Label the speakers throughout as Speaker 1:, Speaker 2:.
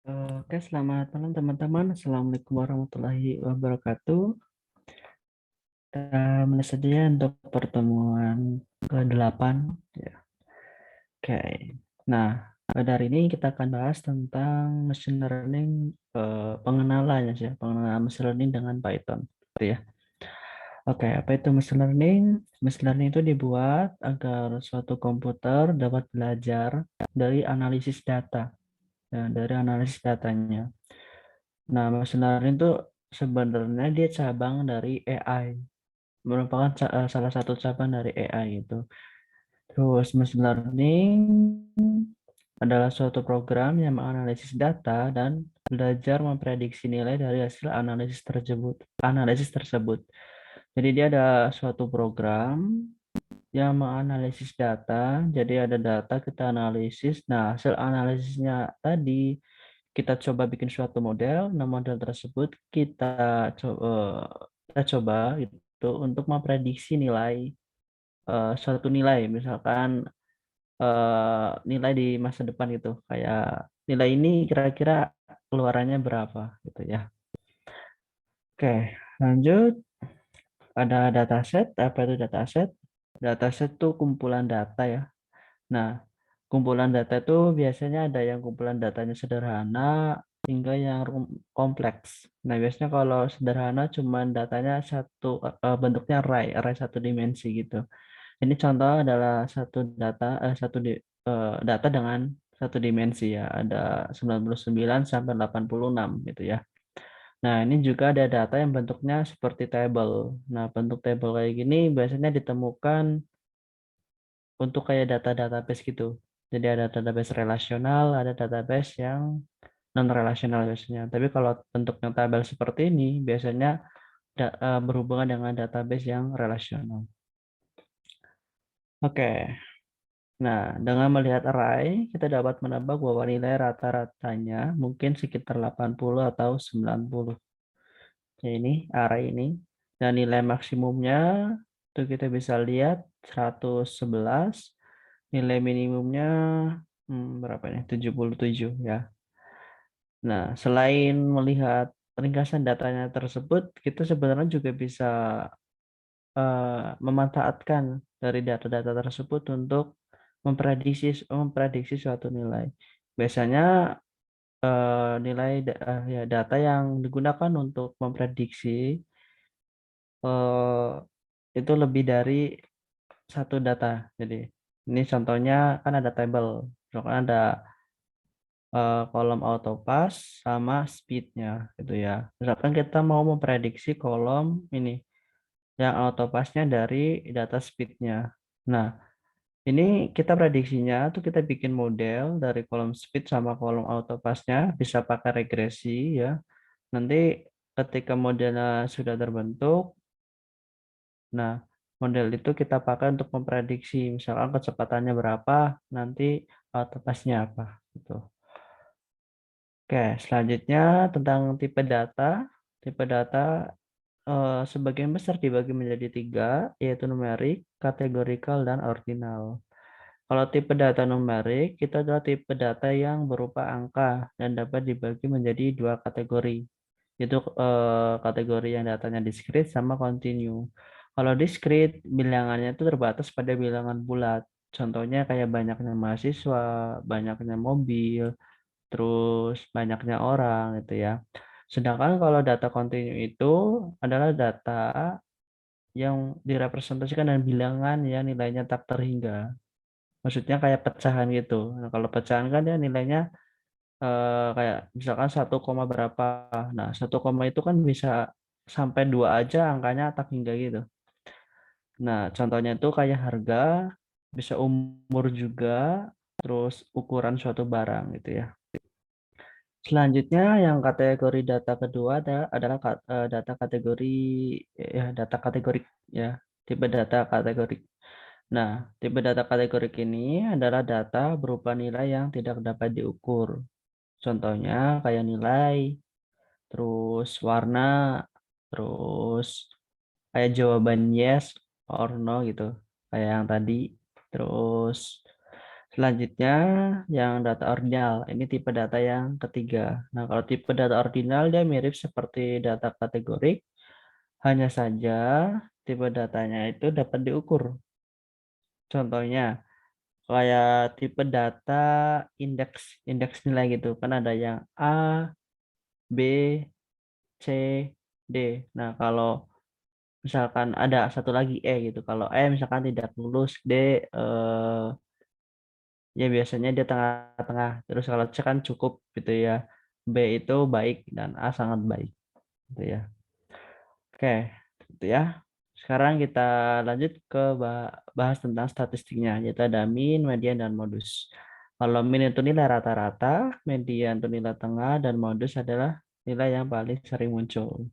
Speaker 1: Oke, selamat malam teman-teman. Assalamualaikum warahmatullahi wabarakatuh. Kita mulai saja ya untuk pertemuan ke-8. Ya. Oke. Nah, pada hari ini kita akan bahas tentang machine learning, pengenalannya sih, pengenalan machine learning dengan Python. Gitu ya. Oke, apa itu machine learning? Machine learning itu dibuat agar suatu komputer dapat belajar dari analisis data, ya, dari analisis datanya. Nah, machine learning itu sebenarnya dia cabang dari AI, merupakan salah satu cabang dari AI itu. Terus machine learning adalah suatu program yang menganalisis data dan belajar memprediksi nilai dari hasil analisis tersebut. Jadi dia ada suatu program yang menganalisis data. Jadi ada data kita analisis. Nah, hasil analisisnya tadi kita coba bikin suatu model. Nah, model tersebut kita coba itu untuk memprediksi nilai, suatu nilai, misalkan nilai di masa depan itu, kayak nilai ini kira-kira keluarannya berapa gitu ya. Oke, lanjut. Ada dataset. Apa itu dataset? Dataset itu kumpulan data ya. Nah, kumpulan data itu biasanya ada yang kumpulan datanya sederhana hingga yang kompleks. Nah, biasanya kalau sederhana cuman datanya bentuknya array satu dimensi gitu. Ini contoh adalah data dengan satu dimensi ya, ada 99 sampai 86 gitu ya. Nah, ini juga ada data yang bentuknya seperti table. Nah, bentuk table kayak gini biasanya ditemukan untuk kayak data database gitu. Jadi ada database relasional, ada database yang non relasional biasanya. Tapi kalau bentuknya tabel seperti ini biasanya berhubungan dengan database yang relasional. Oke. Nah, dengan melihat array, kita dapat menebak bahwa nilai rata-ratanya mungkin sekitar 80 atau 90. Ya, ini array ini. Dan nilai maksimumnya itu kita bisa lihat 111. Nilai minimumnya berapa ini? 77 ya. Nah, selain melihat ringkasan datanya tersebut, kita sebenarnya juga bisa memanfaatkan dari data-data tersebut untuk memprediksi suatu nilai. Biasanya ya, data yang digunakan untuk memprediksi eh, itu lebih dari satu data. Jadi ini contohnya kan ada table, misalkan ada kolom autopass sama speednya gitu ya. Misalkan kita mau memprediksi kolom ini yang autopassnya dari data speednya. Nah, ini kita prediksinya tuh kita bikin model dari kolom speed sama kolom autopassnya, bisa pakai regresi ya. Nanti ketika modelnya sudah terbentuk, nah model itu kita pakai untuk memprediksi misalkan kecepatannya berapa, nanti autopassnya apa gitu. Oke, selanjutnya tentang tipe data. Tipe data sebagian besar dibagi menjadi tiga, yaitu numerik, kategorikal, dan ordinal. Kalau tipe data numerik, itu adalah tipe data yang berupa angka dan dapat dibagi menjadi dua kategori. Itu kategori yang datanya discrete sama continue. Kalau discrete, bilangannya itu terbatas pada bilangan bulat. Contohnya kayak banyaknya mahasiswa, banyaknya mobil, terus banyaknya orang gitu ya. Sedangkan kalau data continue itu adalah data yang direpresentasikan dengan bilangan yang nilainya tak terhingga. Maksudnya kayak pecahan gitu. Nah, kalau pecahan kan dia nilainya kayak misalkan 1, berapa. Nah, 1, itu kan bisa sampai 2 aja angkanya tak hingga gitu. Nah, contohnya itu kayak harga, bisa umur juga, terus ukuran suatu barang gitu ya. Selanjutnya yang kategori data kedua adalah data kategori, ya, data kategorik ya, tipe data kategorik. Nah, tipe data kategorik ini adalah data berupa nilai yang tidak dapat diukur. Contohnya kayak nilai, terus warna, terus kayak jawaban yes or no gitu, kayak yang tadi. Terus Selanjutnya yang data ordinal. Ini tipe data yang ketiga. Nah, kalau tipe data ordinal dia mirip seperti data kategorik, hanya saja tipe datanya itu dapat diukur. Contohnya kayak tipe data indeks indeks nilai gitu. Kan ada yang A, B, C, D. Nah, kalau misalkan ada satu lagi E gitu. Kalau E misalkan tidak lulus, D ya biasanya dia tengah-tengah. Terus kalau C kan cukup gitu ya. B itu baik dan A sangat baik gitu ya. Oke, gitu ya. Sekarang kita lanjut ke bahas tentang statistiknya, yaitu ada mean, median, dan modus. Kalau mean itu nilai rata-rata, median itu nilai tengah, dan modus adalah nilai yang paling sering muncul.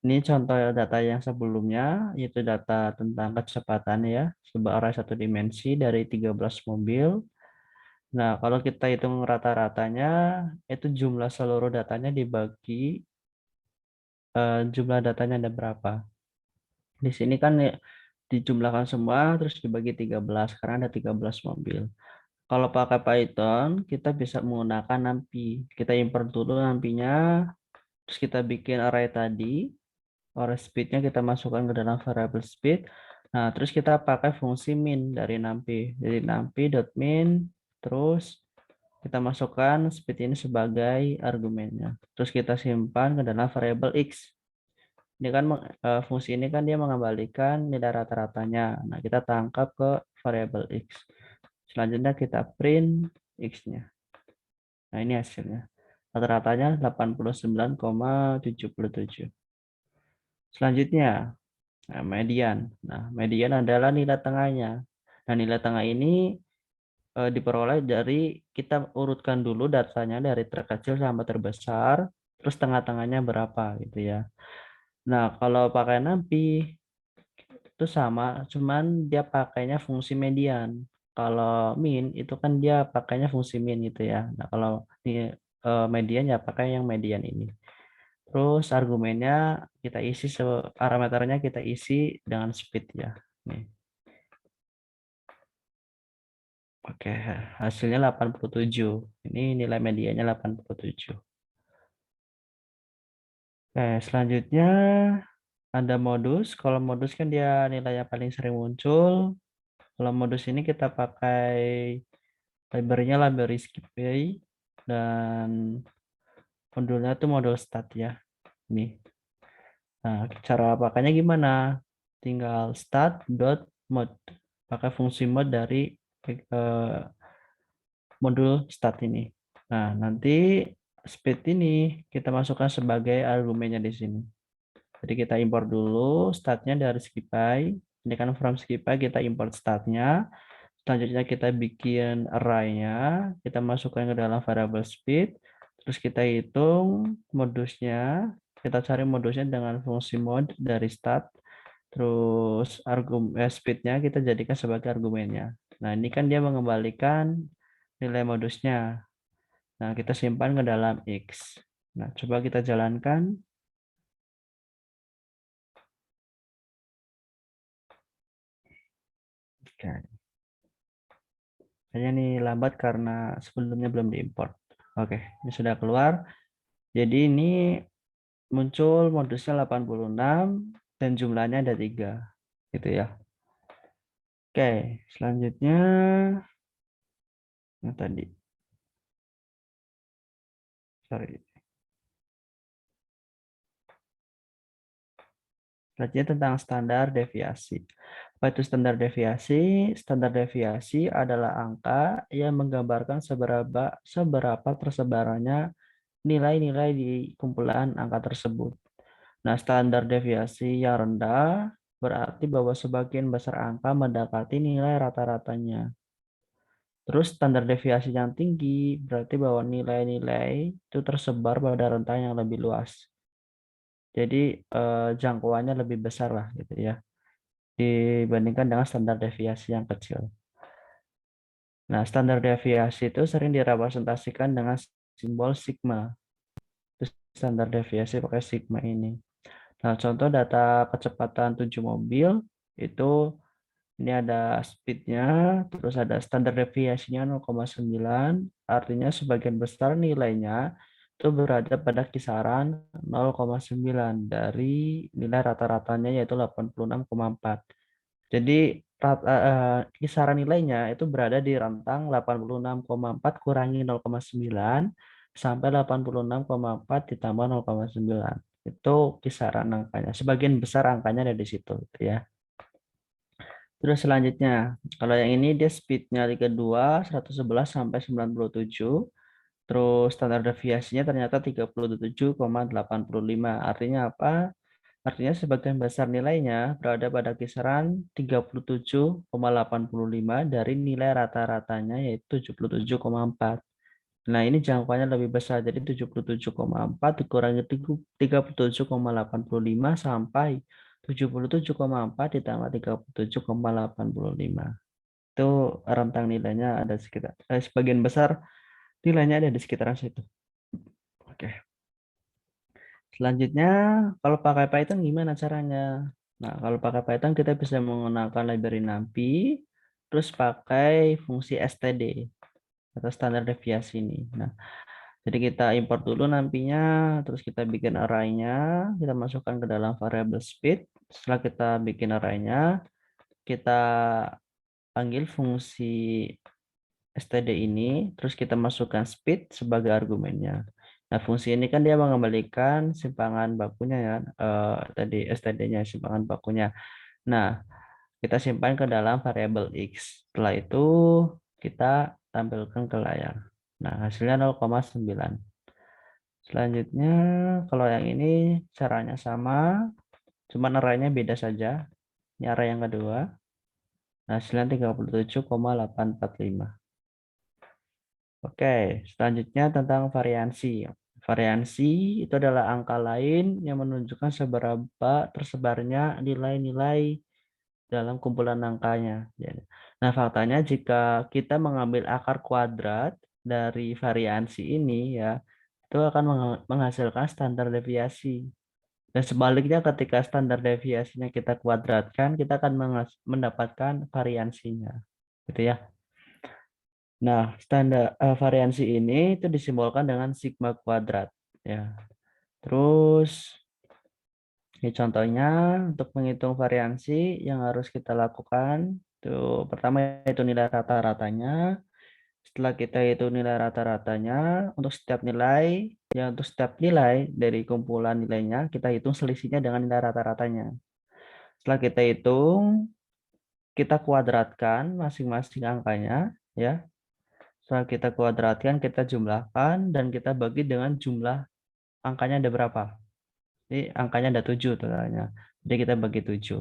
Speaker 1: Ini contoh data yang sebelumnya, yaitu data tentang kecepatan ya, sebuah array satu dimensi dari 13 mobil. Nah, kalau kita hitung rata-ratanya, itu jumlah seluruh datanya dibagi, jumlah datanya ada berapa. Di sini kan ya, dijumlahkan semua, terus dibagi 13, karena ada 13 mobil. Kalau pakai Python, kita bisa menggunakan NumPy. Kita import dulu NumPy-nya, terus kita bikin array tadi, array speed-nya kita masukkan ke dalam variable speed. Nah, terus kita pakai fungsi min dari NumPy. Jadi numpy.min, terus kita masukkan speed ini sebagai argumennya. Terus kita simpan ke dalam variabel x. Ini kan fungsi ini kan dia mengembalikan nilai rata-ratanya. Nah, kita tangkap ke variabel x. Selanjutnya kita print x-nya. Nah, ini hasilnya. Rata-ratanya 89,77. Selanjutnya, nah, median. Nah, median adalah nilai tengahnya. Nah, nilai tengah ini diperoleh dari kita urutkan dulu datanya dari terkecil sampai terbesar, terus tengah-tengahnya berapa gitu ya. Nah, kalau pakai NumPy itu sama, cuman dia pakainya fungsi median. Kalau min itu kan dia pakainya fungsi min gitu ya. Nah, kalau di median ya pakai yang median ini. Terus argumennya kita isi parameternya kita isi dengan speed ya. Nih. Oke, hasilnya 87. Ini nilai medianya 87. Oke, selanjutnya ada modus. Kalau modus kan dia nilai yang paling sering muncul. Kalau modus ini kita pakai library-nya library Skippy dan modulnya tuh modul stat ya. Nih. Nah, cara pakainya gimana? Tinggal start.mode. Pakai fungsi mode dari modul stat ini. Nah, nanti speed ini kita masukkan sebagai argumennya di sini. Jadi kita import dulu statnya dari Skipy. Ini kan from Skipy kita import statnya. Selanjutnya kita bikin array-nya. Kita masukkan ke dalam variable speed. Terus kita hitung modusnya. Kita cari modusnya dengan fungsi mod dari stat. Terus speed-nya kita jadikan sebagai argumennya. Nah, ini kan dia mengembalikan nilai modusnya. Nah, kita simpan ke dalam X. Nah, coba kita jalankan. Oke. Kayaknya ini lambat karena sebelumnya belum diimport. Oke, ini sudah keluar. Jadi ini muncul modusnya 86 dan jumlahnya ada 3. Gitu ya. Oke, selanjutnya yang tadi. Sorry. Selanjutnya tentang standar deviasi. Apa itu standar deviasi? Standar deviasi adalah angka yang menggambarkan seberapa persebarannya nilai-nilai di kumpulan angka tersebut. Nah, standar deviasi yang rendah berarti bahwa sebagian besar angka mendekati nilai rata-ratanya. Terus standar deviasi yang tinggi berarti bahwa nilai-nilai itu tersebar pada rentang yang lebih luas. Jadi jangkauannya lebih besar lah gitu ya dibandingkan dengan standar deviasi yang kecil. Nah, standar deviasi itu sering direpresentasikan dengan simbol sigma. Terus standar deviasi pakai sigma ini. Nah, contoh data kecepatan 7 mobil itu Ini ada speednya, terus ada standar deviasinya 0,9, artinya sebagian besar nilainya itu berada pada kisaran 0,9 dari nilai rata-ratanya yaitu 86,4. Jadi kisaran nilainya itu berada di rentang 86,4 kurangi 0,9 sampai 86,4 ditambah 0,9. Itu kisaran angkanya. Sebagian besar angkanya ada di situ, gitu ya. Terus selanjutnya, kalau yang ini dia speednya Liga 2 111 sampai 97. Terus standar deviasinya ternyata 37,85. Artinya apa? Artinya sebagian besar nilainya berada pada kisaran 37,85 dari nilai rata-ratanya yaitu 77,4. Nah, ini jangkauannya lebih besar. Jadi 77,4 dikurangi 37,85 sampai 77,4 ditambah 37,85. Itu rentang nilainya ada sekitar sebagian besar nilainya ada di sekitaran situ. Oke. Selanjutnya, kalau pakai Python gimana caranya? Nah, kalau pakai Python kita bisa menggunakan library NumPy, terus pakai fungsi std atau standar deviasi ini. Nah, jadi kita import dulu NumPy-nya, terus kita bikin array-nya, kita masukkan ke dalam variable speed. Setelah kita bikin array-nya, kita panggil fungsi std ini, terus kita masukkan speed sebagai argumennya. Nah, fungsi ini kan dia mengembalikan simpangan bakunya ya, tadi std-nya simpangan bakunya. Nah, kita simpan ke dalam variabel x. Setelah itu kita tampilkan ke layar. Nah, hasilnya 0,9. Selanjutnya, kalau yang ini caranya sama, cuma arraynya beda saja. Ini array yang kedua. Nah, hasilnya 37,845. Oke, selanjutnya tentang variansi. Variansi itu adalah angka lain yang menunjukkan seberapa tersebarnya nilai-nilai dalam kumpulan angkanya. Nah, faktanya jika kita mengambil akar kuadrat dari variansi ini ya, itu akan menghasilkan standar deviasi. Dan sebaliknya ketika standar deviasinya kita kuadratkan, kita akan mendapatkan variansinya. Gitu ya. Nah, standar variansi ini itu disimbolkan dengan sigma kuadrat ya. Terus ini contohnya untuk menghitung variansi yang harus kita lakukan itu pertama itu nilai rata-ratanya. Setelah kita hitung nilai rata-ratanya untuk setiap nilai ya untuk setiap nilai dari kumpulan nilainya kita hitung selisihnya dengan nilai rata-ratanya. Setelah kita hitung kita kuadratkan masing-masing angkanya ya. Setelah kita kuadratkan, kita jumlahkan, dan kita bagi dengan jumlah angkanya ada berapa. Jadi angkanya ada 7 totalnya. Jadi kita bagi 7.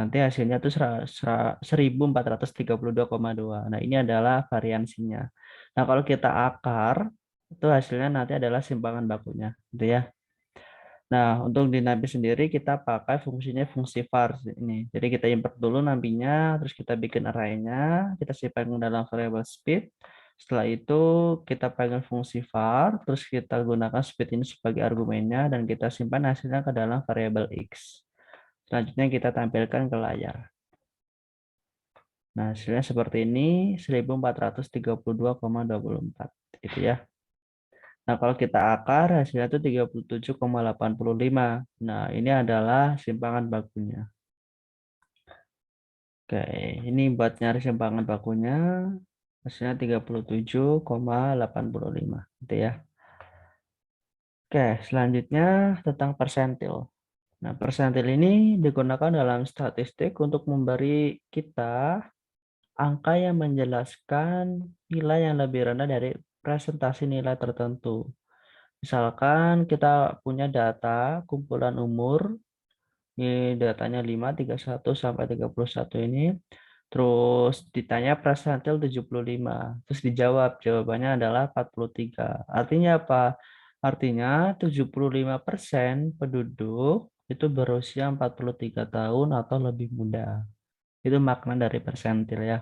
Speaker 1: Nanti hasilnya itu 1432,2. Nah, ini adalah variansinya. Nah, kalau kita akar, itu hasilnya nanti adalah simpangan bakunya. Gitu ya. Nah, untuk di NumPy sendiri kita pakai fungsinya fungsi var ini. Jadi kita import dulu NumPy-nya, terus kita bikin array-nya, kita simpan dalam variable speed. Setelah itu kita panggil fungsi var, terus kita gunakan speed ini sebagai argumennya dan kita simpan hasilnya ke dalam variable x. Selanjutnya kita tampilkan ke layar. Nah, hasilnya seperti ini 1432,24 itu ya. Nah, kalau kita akar hasilnya itu 37,85. Nah, ini adalah simpangan bakunya. Oke, ini buat nyari simpangan bakunya hasilnya 37,85 gitu ya. Oke, selanjutnya tentang persentil. Nah, persentil ini digunakan dalam statistik untuk memberi kita angka yang menjelaskan nilai yang lebih rendah dari presentasi nilai tertentu. Misalkan kita punya data kumpulan umur, ini datanya 5, 31 sampai 31 ini, terus ditanya persentil 75, terus dijawab, jawabannya adalah 43. Artinya apa? Artinya 75% penduduk itu berusia 43 tahun atau lebih muda. Itu makna dari persentil ya.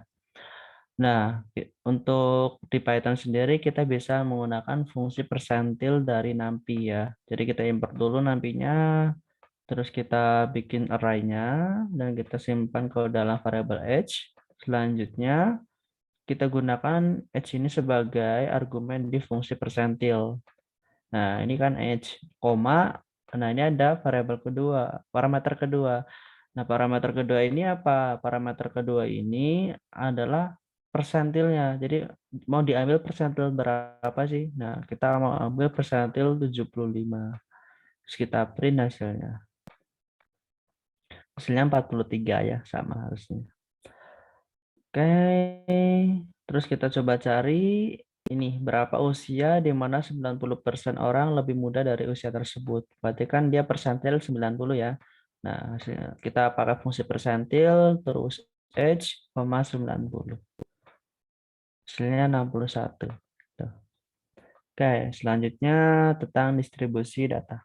Speaker 1: Nah, untuk di Python sendiri kita bisa menggunakan fungsi persentil dari NumPy ya. Jadi kita import dulu NumPy-nya, Terus kita bikin array-nya dan kita simpan ke dalam variabel age. Selanjutnya kita gunakan age ini sebagai argumen di fungsi persentil. Nah, ini kan age, koma. Nah, ini ada variabel kedua, parameter kedua. Nah, parameter kedua ini apa? Parameter kedua ini adalah persentilnya. Jadi mau diambil persentil berapa sih? Nah, kita mau ambil persentil 75. Terus kita print hasilnya. Hasilnya 43 ya, sama harusnya. Oke, terus kita coba cari ini berapa usia di mana 90% orang lebih muda dari usia tersebut. Berarti kan dia persentil 90 ya. Nah, kita pakai fungsi persentil terus age, 90. Hasilnya 61. Tuh. Oke, selanjutnya tentang distribusi data.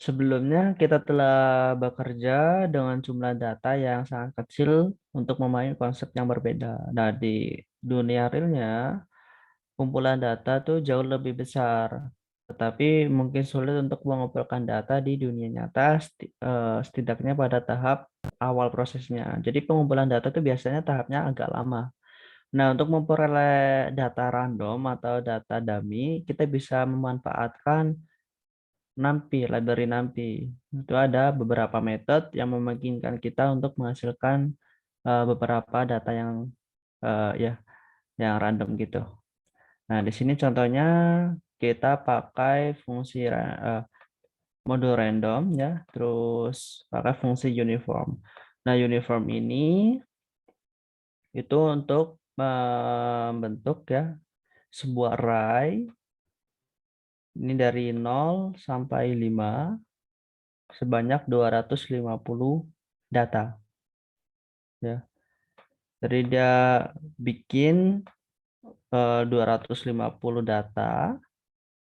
Speaker 1: Sebelumnya kita telah bekerja dengan jumlah data yang sangat kecil untuk memahami konsep yang berbeda. Nah, di dunia realnya, kumpulan data tuh jauh lebih besar. Tetapi mungkin sulit untuk mengumpulkan data di dunia nyata, setidaknya pada tahap awal prosesnya. Jadi pengumpulan data itu biasanya tahapnya agak lama. Nah, untuk memperoleh data random atau data dummy, kita bisa memanfaatkan NumPy, library NumPy. Itu ada beberapa metode yang memungkinkan kita untuk menghasilkan beberapa data yang ya yang random gitu. Nah, di sini contohnya kita pakai fungsi modul random ya, terus pakai fungsi uniform. Nah, uniform ini itu untuk membentuk ya sebuah array ini dari 0 sampai 5 sebanyak 250 data ya. Jadi dia bikin 250 data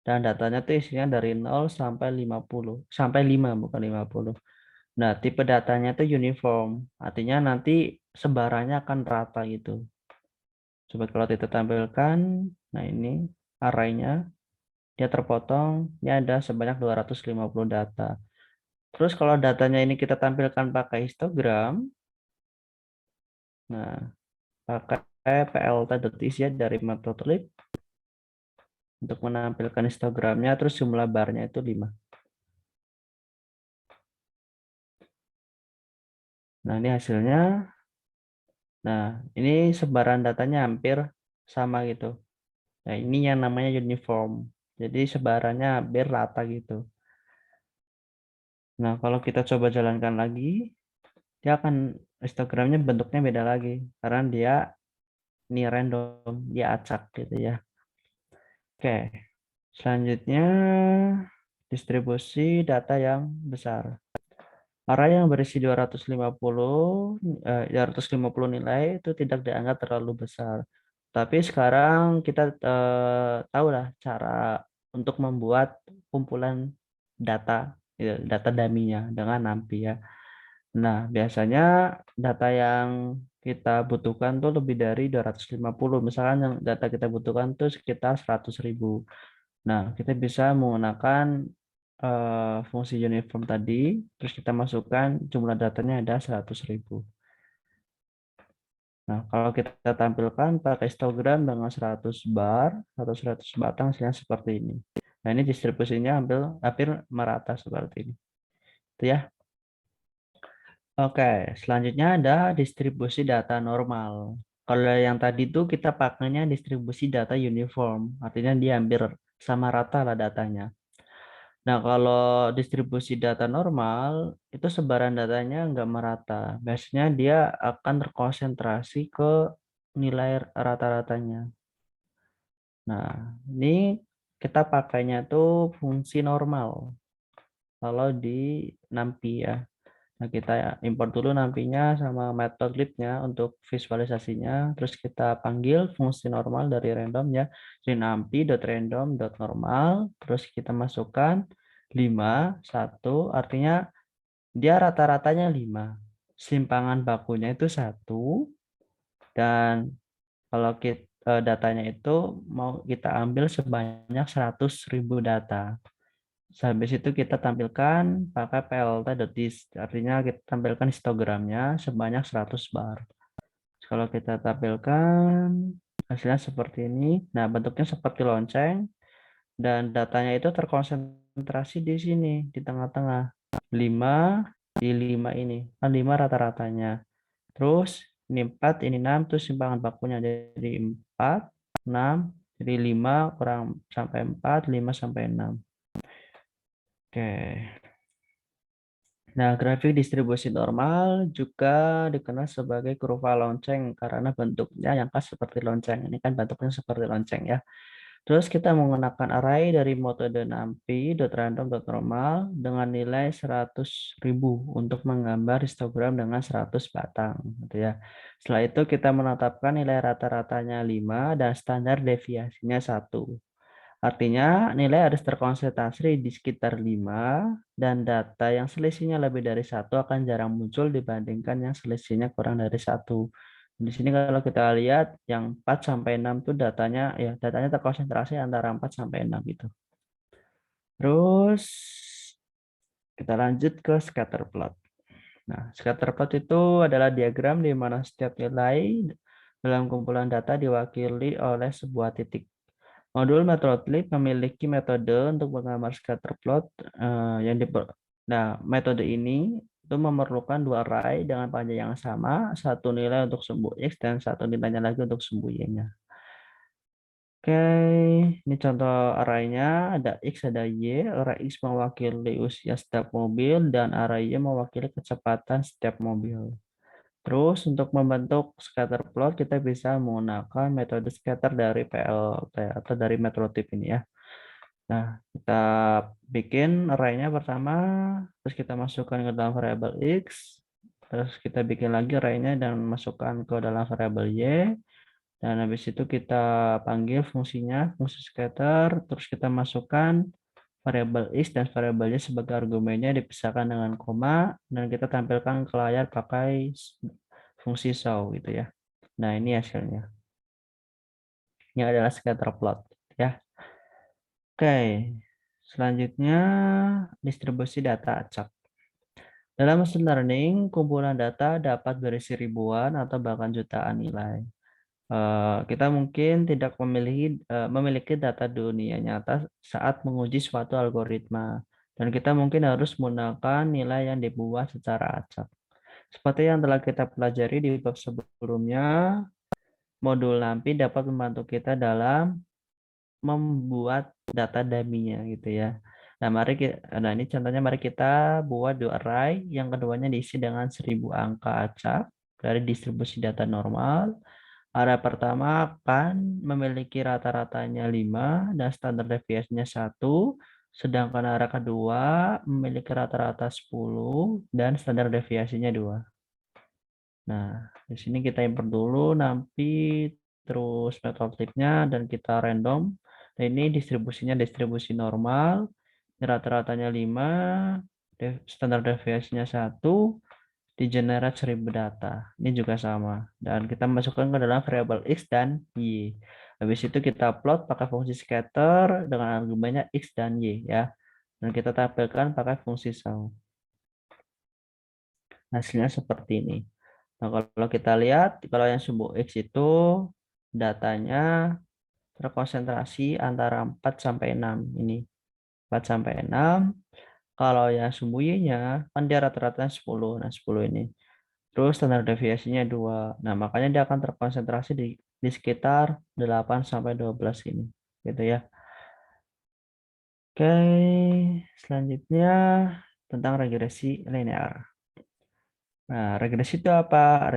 Speaker 1: dan datanya tuh isinya dari 0 sampai 50 sampai 5 bukan 50. Nah, tipe datanya tuh uniform. Artinya nanti sebarannya akan rata gitu. Coba kalau kita tampilkan, nah ini array-nya dia terpotong, ini ada sebanyak 250 data. Terus kalau datanya ini kita tampilkan pakai histogram, nah pakai plt.is ya dari matplotlib untuk menampilkan histogramnya, terus jumlah barnya itu 5. Nah, ini hasilnya. Nah, ini sebaran datanya hampir sama gitu. Nah, ini yang namanya uniform. Jadi sebarannya hampir rata gitu. Nah, kalau kita coba jalankan lagi, dia akan histogramnya bentuknya beda lagi. Karena dia ini random, dia acak gitu ya. Oke, selanjutnya distribusi data yang besar. Array yang berisi 250 nilai itu tidak dianggap terlalu besar. Tapi sekarang kita tahu lah cara untuk membuat kumpulan data, ya, data dummy-nya dengan NumPy ya. Nah, biasanya data yang kita butuhkan tuh lebih dari 250. Misalkan yang data kita butuhkan tuh sekitar 100.000. Nah, kita bisa menggunakan fungsi uniform tadi, terus kita masukkan jumlah datanya ada 100.000. Nah, kalau kita tampilkan pakai histogram dengan 100 bar atau 100 batang hasilnya seperti ini. Nah, ini distribusinya hampir merata seperti ini. Itu ya. Oke, selanjutnya ada distribusi data normal. Kalau yang tadi tuh kita pakainya distribusi data uniform, artinya dia hampir sama rata lah datanya. Nah, kalau distribusi data normal, itu sebaran datanya nggak merata. Biasanya dia akan terkonsentrasi ke nilai rata-ratanya. Nah, ini kita pakainya tuh fungsi normal. Kalau di NumPy ya. Nah, kita import dulu NumPy-nya sama matplotlib-nya untuk visualisasinya. Terus kita panggil fungsi normal dari random ya. Jadi numpy.random.normal. Terus kita masukkan 5, 1. Artinya dia rata-ratanya 5. Simpangan bakunya itu 1. Dan kalau datanya itu mau kita ambil sebanyak 100.000 data. Habis itu kita tampilkan pakai plt.dis, artinya kita tampilkan histogramnya sebanyak 100 bar. Kalau kita tampilkan hasilnya seperti ini. Nah, bentuknya seperti lonceng dan datanya itu terkonsentrasi di sini, di tengah-tengah. 5 di 5 ini. Kan 5 rata-ratanya. Terus ini 4, ini 6, terus simpangan bakunya. Jadi 4, 6, jadi 5 kurang sampai 4, 5 sampai 6. Oke. Nah, grafik distribusi normal juga dikenal sebagai kurva lonceng karena bentuknya yang khas seperti lonceng. Ini kan bentuknya seperti lonceng ya. Terus kita menggunakan array dari metode numpy.random.normal dengan nilai 100.000 untuk menggambar histogram dengan 100 batang, gitu ya. Setelah itu kita menetapkan nilai rata-ratanya 5 dan standar deviasinya 1. Artinya nilai harus terkonsentrasi di sekitar 5 dan data yang selisihnya lebih dari 1 akan jarang muncul dibandingkan yang selisihnya kurang dari 1. Di sini kalau kita lihat yang 4 sampai 6 itu datanya terkonsentrasi antara 4 sampai 6 gitu. Terus kita lanjut ke scatter plot. Nah, scatter plot itu adalah diagram di mana setiap nilai dalam kumpulan data diwakili oleh sebuah titik. Modul Matplotlib memiliki metode untuk menggambar scatter plot Nah, metode ini itu memerlukan dua array dengan panjang yang sama, satu nilai untuk sumbu X dan satu nilainya lagi untuk sumbu Y-nya. Oke, ini contoh arraynya ada X, ada Y. Array X mewakili usia setiap mobil dan array Y mewakili kecepatan setiap mobil. Terus untuk membentuk scatter plot kita bisa menggunakan metode scatter dari PLT atau dari Matplotlib ini ya. Nah, kita bikin array-nya pertama, terus kita masukkan ke dalam variabel X, terus kita bikin lagi array-nya dan masukkan ke dalam variabel Y, dan habis itu kita panggil fungsinya, fungsi scatter, terus kita masukkan variabel X dan variabel Y sebagai argumennya dipisahkan dengan koma, dan kita tampilkan ke layar pakai fungsi show gitu ya. Nah, ini hasilnya. Ini adalah scatter plot ya. Oke, selanjutnya distribusi data acak. Dalam machine learning, kumpulan data dapat berisi ribuan atau bahkan jutaan nilai. Kita mungkin tidak memiliki data dunia nyata saat menguji suatu algoritma, dan kita mungkin harus menggunakan nilai yang dibuat secara acak. Seperti yang telah kita pelajari di bab sebelumnya, modul NumPy dapat membantu kita dalam membuat data dummy-nya gitu ya. Nah, ini contohnya mari kita buat dua array, yang keduanya diisi dengan 1000 angka acak dari distribusi data normal. Array pertama akan memiliki rata-ratanya 5 dan standar deviasinya 1, sedangkan array kedua memiliki rata-rata 10 dan standar deviasinya 2. Nah, di sini kita import dulu NumPy, terus matplotlibnya, dan kita random. Nah, ini distribusinya distribusi normal, rata-ratanya 5, standar deviasinya 1, digenerate 1000 data. Ini juga sama. Dan kita masukkan ke dalam variabel X dan Y. Habis itu kita plot pakai fungsi scatter dengan argumennya X dan Y ya. Dan kita tampilkan pakai fungsi sum. Hasilnya seperti ini. Nah, kalau kita lihat, kalau yang sumbu X itu datanya terkonsentrasi antara 4 sampai 6 ini. 4 sampai 6. Kalau yang sumbu Y-nya kan dia rata-rata 10. Nah, 10 ini. Terus standar deviasinya 2. Nah, makanya dia akan terkonsentrasi di sekitar 8 sampai 12 ini. Gitu ya. Oke, selanjutnya tentang regresi linear. Nah, regresi itu apa?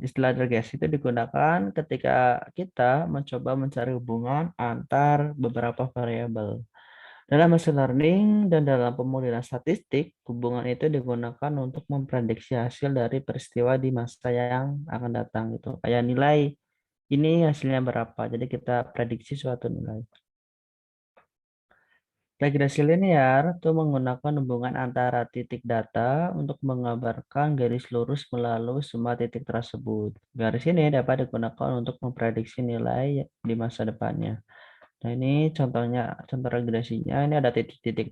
Speaker 1: Istilah regresi itu digunakan ketika kita mencoba mencari hubungan antar beberapa variabel. Dalam machine learning dan dalam pemodelan statistik, hubungan itu digunakan untuk memprediksi hasil dari peristiwa di masa yang akan datang gitu. Kayak nilai ini hasilnya berapa. Jadi kita prediksi suatu nilai. Regresi linear itu menggunakan hubungan antara titik data untuk menggambarkan garis lurus melalui semua titik tersebut. Garis ini dapat digunakan untuk memprediksi nilai di masa depannya. Nah, ini contohnya, contoh regresinya. Ini ada titik.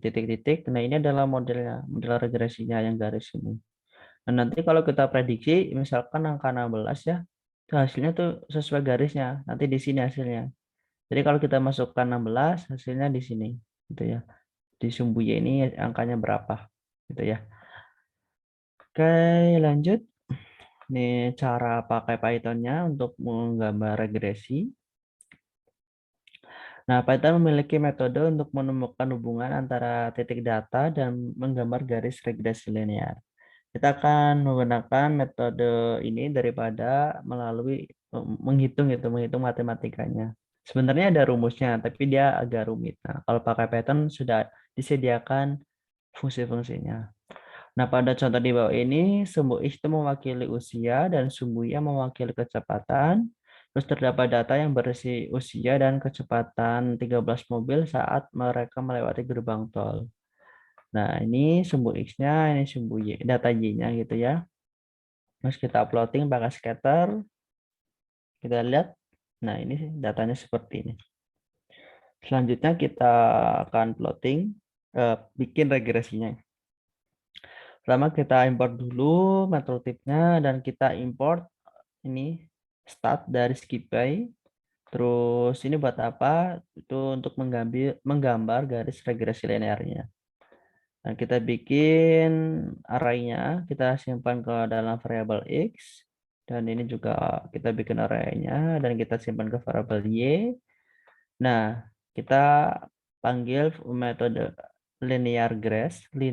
Speaker 1: Nah, ini adalah modelnya, model regresinya yang garis ini. Nah, nanti kalau kita prediksi, misalkan angka 16 ya, itu hasilnya tuh sesuai garisnya. Nanti di sini hasilnya. Jadi kalau kita masukkan 16, hasilnya di sini, gitu ya. Di sumbu Y ini angkanya berapa, gitu ya. Oke, lanjut. Ini cara pakai Python-nya untuk menggambar regresi. Nah, Python memiliki metode untuk menemukan hubungan antara titik data dan menggambar garis regresi linear. Kita akan menggunakan metode ini daripada melalui menghitung menghitung matematikanya. Sebenarnya ada rumusnya, tapi dia agak rumit. Nah, kalau pakai Python sudah disediakan fungsi-fungsinya. Nah, pada contoh di bawah ini, sumbu X itu mewakili usia dan sumbu Y mewakili kecepatan. Terus terdapat data yang berisi usia dan kecepatan 13 mobil saat mereka melewati gerbang tol. Nah, ini sumbu X-nya, ini sumbu Y, data Y-nya gitu ya. Terus kita uploading pakai scatter. Kita lihat. Nah, ini datanya seperti ini. Selanjutnya kita akan plotting, bikin regresinya. Pertama kita import dulu metodenya dan kita import ini stat dari Skipy. Terus ini buat apa? Itu untuk menggambar garis regresi linearnya. Dan kita bikin array-nya, kita simpan ke dalam variabel X. Dan ini juga kita bikin array-nya dan kita simpan ke variabel Y. Nah, kita panggil metode line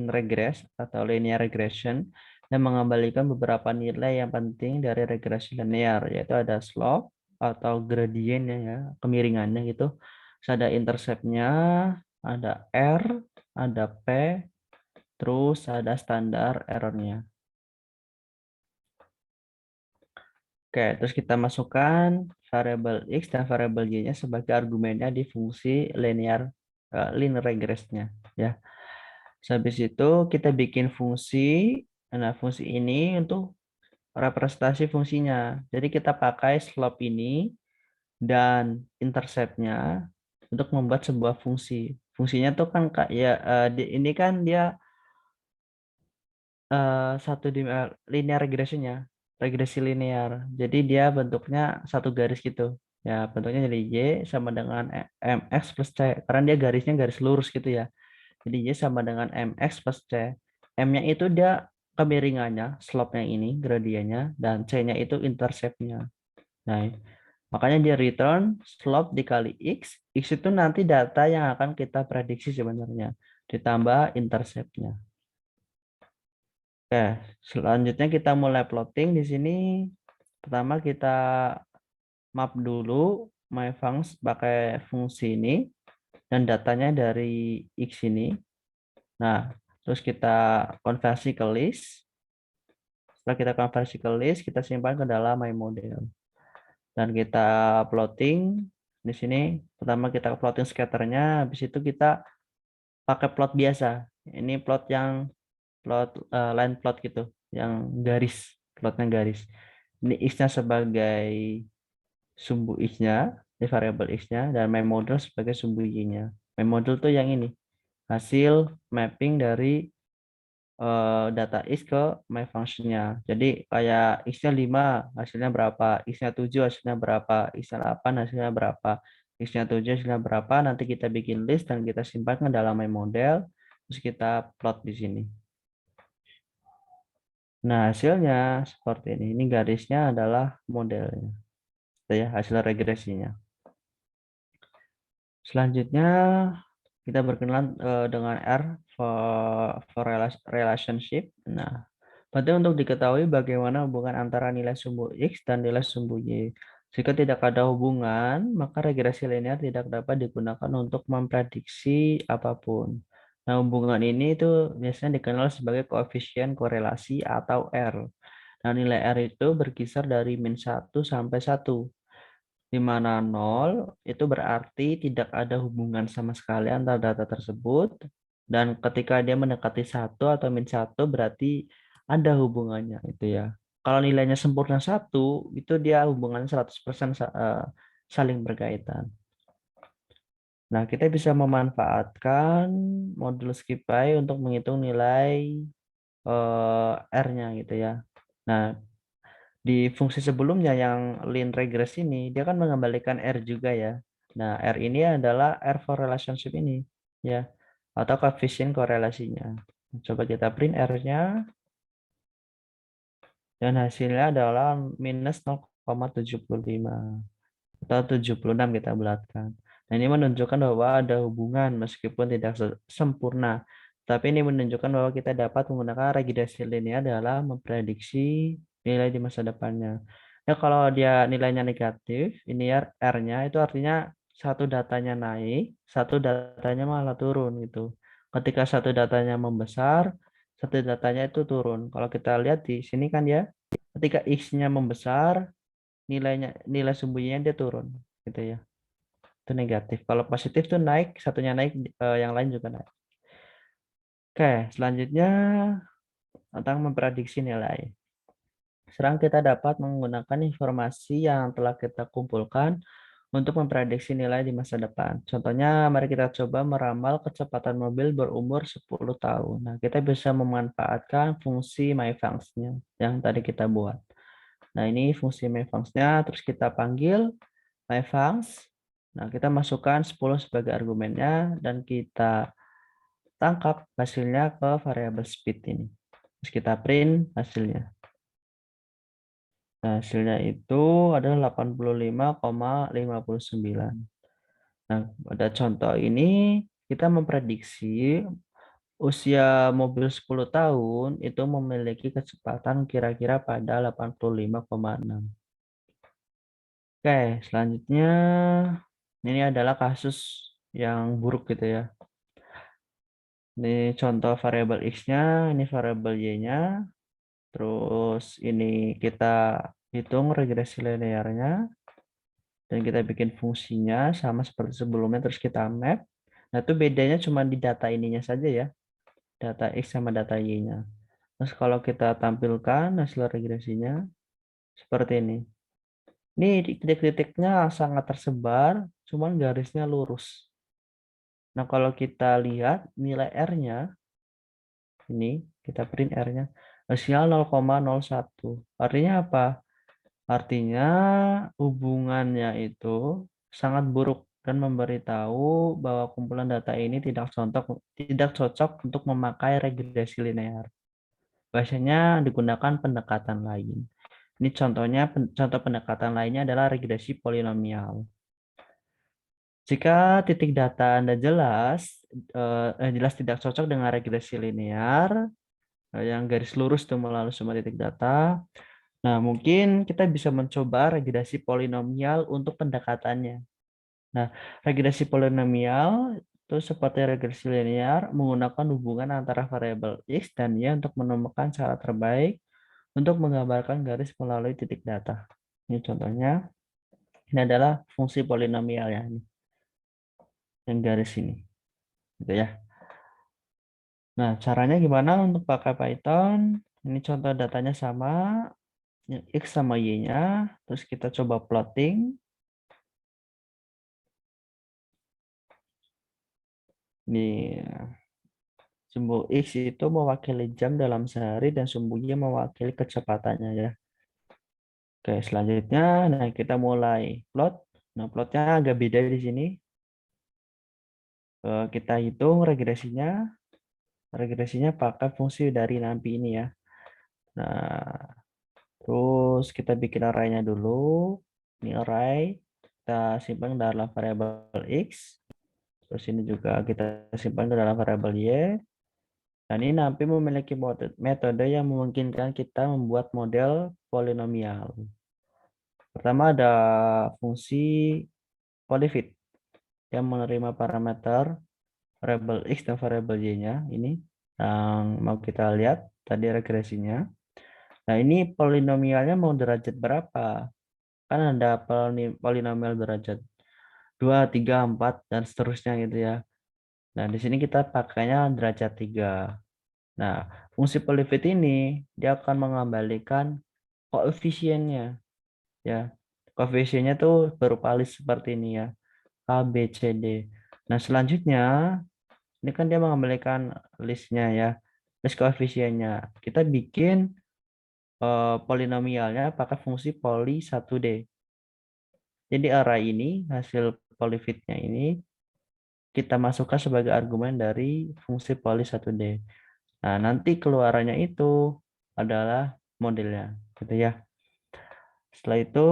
Speaker 1: regress atau linear regression dan mengembalikan beberapa nilai yang penting dari regresi linear, yaitu ada slope atau gradiennya ya, kemiringannya gitu. Terus ada intercept-nya, ada R, ada P, terus ada standar error-nya. Oke, terus kita masukkan variabel X dan variabel Y-nya sebagai argumennya di fungsi line regress-nya ya. Habis itu kita bikin fungsi, nah fungsi ini untuk representasi fungsinya. Jadi kita pakai slope ini dan intercept-nya untuk membuat sebuah fungsi. Fungsinya tuh kan ya ini kan dia satu linear regressionnya, regresi linear. Jadi dia bentuknya satu garis gitu. Ya, bentuknya jadi Y sama dengan MX plus C. Karena dia garisnya garis lurus gitu ya. Jadi Y sama dengan MX plus C. M-nya itu dia kemiringannya, slope-nya ini, gradiennya, dan C-nya itu intercept-nya. Nah, makanya dia return slope dikali X. X itu nanti data yang akan kita prediksi sebenarnya. Ditambah intercept-nya. Oke, selanjutnya kita mulai plotting di sini. Pertama kita map dulu my function pakai fungsi ini dan datanya dari X ini. Nah, terus kita konversi ke list. Setelah kita konversi ke list, kita simpan ke dalam my model. Dan kita plotting di sini. Pertama kita plotting scatternya, habis itu kita pakai plot biasa. Ini plot yang line plot gitu, yang garis, plotnya garis. Ini X-nya sebagai sumbu X-nya, di variabel X-nya, dan my model sebagai sumbu Y-nya. My model tuh yang ini, hasil mapping dari data X ke my function-nya. Jadi kayak X-nya 5, hasilnya berapa, X-nya 7, hasilnya berapa, X-nya 8, hasilnya berapa, X-nya 7, hasilnya berapa, nanti kita bikin list dan kita simpan ke dalam my model, terus kita plot di sini. Nah, hasilnya seperti ini. Ini garisnya adalah modelnya. Itu ya, hasil regresinya. Selanjutnya kita berkenalan dengan R for relationship. Nah, penting untuk diketahui bagaimana hubungan antara nilai sumbu X dan nilai sumbu Y. Jika tidak ada hubungan, maka regresi linear tidak dapat digunakan untuk memprediksi apapun. Nah, hubungan ini itu biasanya dikenal sebagai koefisien korelasi atau R. Nah, nilai R itu berkisar dari -1 sampai 1, di mana 0 itu berarti tidak ada hubungan sama sekali antara data tersebut, dan ketika dia mendekati 1 atau -1 berarti ada hubungannya itu ya. Kalau nilainya sempurna 1, itu dia hubungannya 100% saling berkaitan. Nah, kita bisa memanfaatkan modul SkipPy untuk menghitung nilai R-nya gitu ya. Nah, di fungsi sebelumnya yang line regress ini, dia kan mengembalikan R juga ya. Nah, R ini adalah R for relationship ini ya, atau koefisien korelasinya. Coba kita print R-nya, dan hasilnya adalah minus 0,75 atau 76 kita bulatkan. Nah, ini menunjukkan bahwa ada hubungan meskipun tidak sempurna. Tapi ini menunjukkan bahwa kita dapat menggunakan regresi linear dalam memprediksi nilai di masa depannya. Ya, kalau dia nilainya negatif, ini ya R-nya itu artinya satu datanya naik, satu datanya malah turun gitu. Ketika satu datanya membesar, satu datanya itu turun. Kalau kita lihat di sini kan ya, ketika X-nya membesar, nilai sembunyinya dia turun gitu ya, itu negatif. Kalau positif tuh naik, satunya naik, yang lain juga naik. Oke, selanjutnya tentang memprediksi nilai. Sekarang kita dapat menggunakan informasi yang telah kita kumpulkan untuk memprediksi nilai di masa depan. Contohnya, mari kita coba meramal kecepatan mobil berumur 10 tahun. Nah, kita bisa memanfaatkan fungsi myfunction yang tadi kita buat. Nah, ini fungsi myfunction-nya, terus kita panggil myfunction. Nah, kita masukkan 10 sebagai argumennya dan kita tangkap hasilnya ke variabel speed ini. Terus kita print hasilnya. Nah, hasilnya itu adalah 85,59. Nah, pada contoh ini kita memprediksi usia mobil 10 tahun itu memiliki kecepatan kira-kira pada 85,6. Oke, selanjutnya ini adalah kasus yang buruk gitu ya. Ini contoh variabel X-nya, ini variabel Y-nya. Terus ini kita hitung regresi linearnya. Dan kita bikin fungsinya sama seperti sebelumnya, terus kita map. Nah, itu bedanya cuma di data ininya saja ya. Data X sama data Y-nya. Terus kalau kita tampilkan hasil regresinya, seperti ini. Ini titik-titiknya sangat tersebar, cuman garisnya lurus. Nah, kalau kita lihat nilai R-nya, ini kita print R-nya, hasilnya 0,01. Artinya apa? Artinya hubungannya itu sangat buruk dan memberitahu bahwa kumpulan data ini tidak cocok untuk memakai regresi linear. Biasanya digunakan pendekatan lain. Ini contoh pendekatan lainnya adalah regresi polinomial. Jika titik data Anda jelas tidak cocok dengan regresi linear, yang garis lurus itu melalui semua titik data. Nah, mungkin kita bisa mencoba regresi polinomial untuk pendekatannya. Nah, regresi polinomial itu seperti regresi linear menggunakan hubungan antara variabel X dan Y untuk menemukan cara terbaik untuk menggambarkan garis melalui titik data. Ini contohnya, ini adalah fungsi polinomial ya, ini, yang garis ini. Gitu ya. Nah, caranya gimana untuk pakai Python? Ini contoh datanya sama, X sama Y-nya, terus kita coba plotting. Ini sumbu X itu mewakili jam dalam sehari dan sumbu Y mewakili kecepatannya ya. Oke, selanjutnya, nah kita mulai plot. Nah, plotnya agak beda di sini. Kita hitung regresinya. Regresinya pakai fungsi dari NumPy ini ya. Nah, terus kita bikin array-nya dulu. Ini array. Kita simpan dalam variabel X. Terus ini juga kita simpan ke dalam variabel Y. Dan ini NumPy memiliki metode yang memungkinkan kita membuat model polinomial. Pertama ada fungsi polyfit yang menerima parameter variabel X dan variabel Y-nya. Ini yang mau kita lihat tadi regresinya. Nah, ini polinomialnya mau derajat berapa? Kan ada polinomial derajat 2, 3, 4, dan seterusnya gitu ya. Nah, di sini kita pakainya derajat 3. Nah, fungsi polyfit ini dia akan mengembalikan koefisiennya ya. Koefisiennya tuh berupa list seperti ini ya. A, B, C, D. Nah, selanjutnya ini kan dia mengembalikan listnya ya, list koefisiennya. Kita bikin polinomialnya pakai fungsi poly 1D. Jadi array ini, hasil polyfitnya ini, kita masukkan sebagai argumen dari fungsi poly 1D. Nah, nanti keluarannya itu adalah modelnya, gitu ya. Setelah itu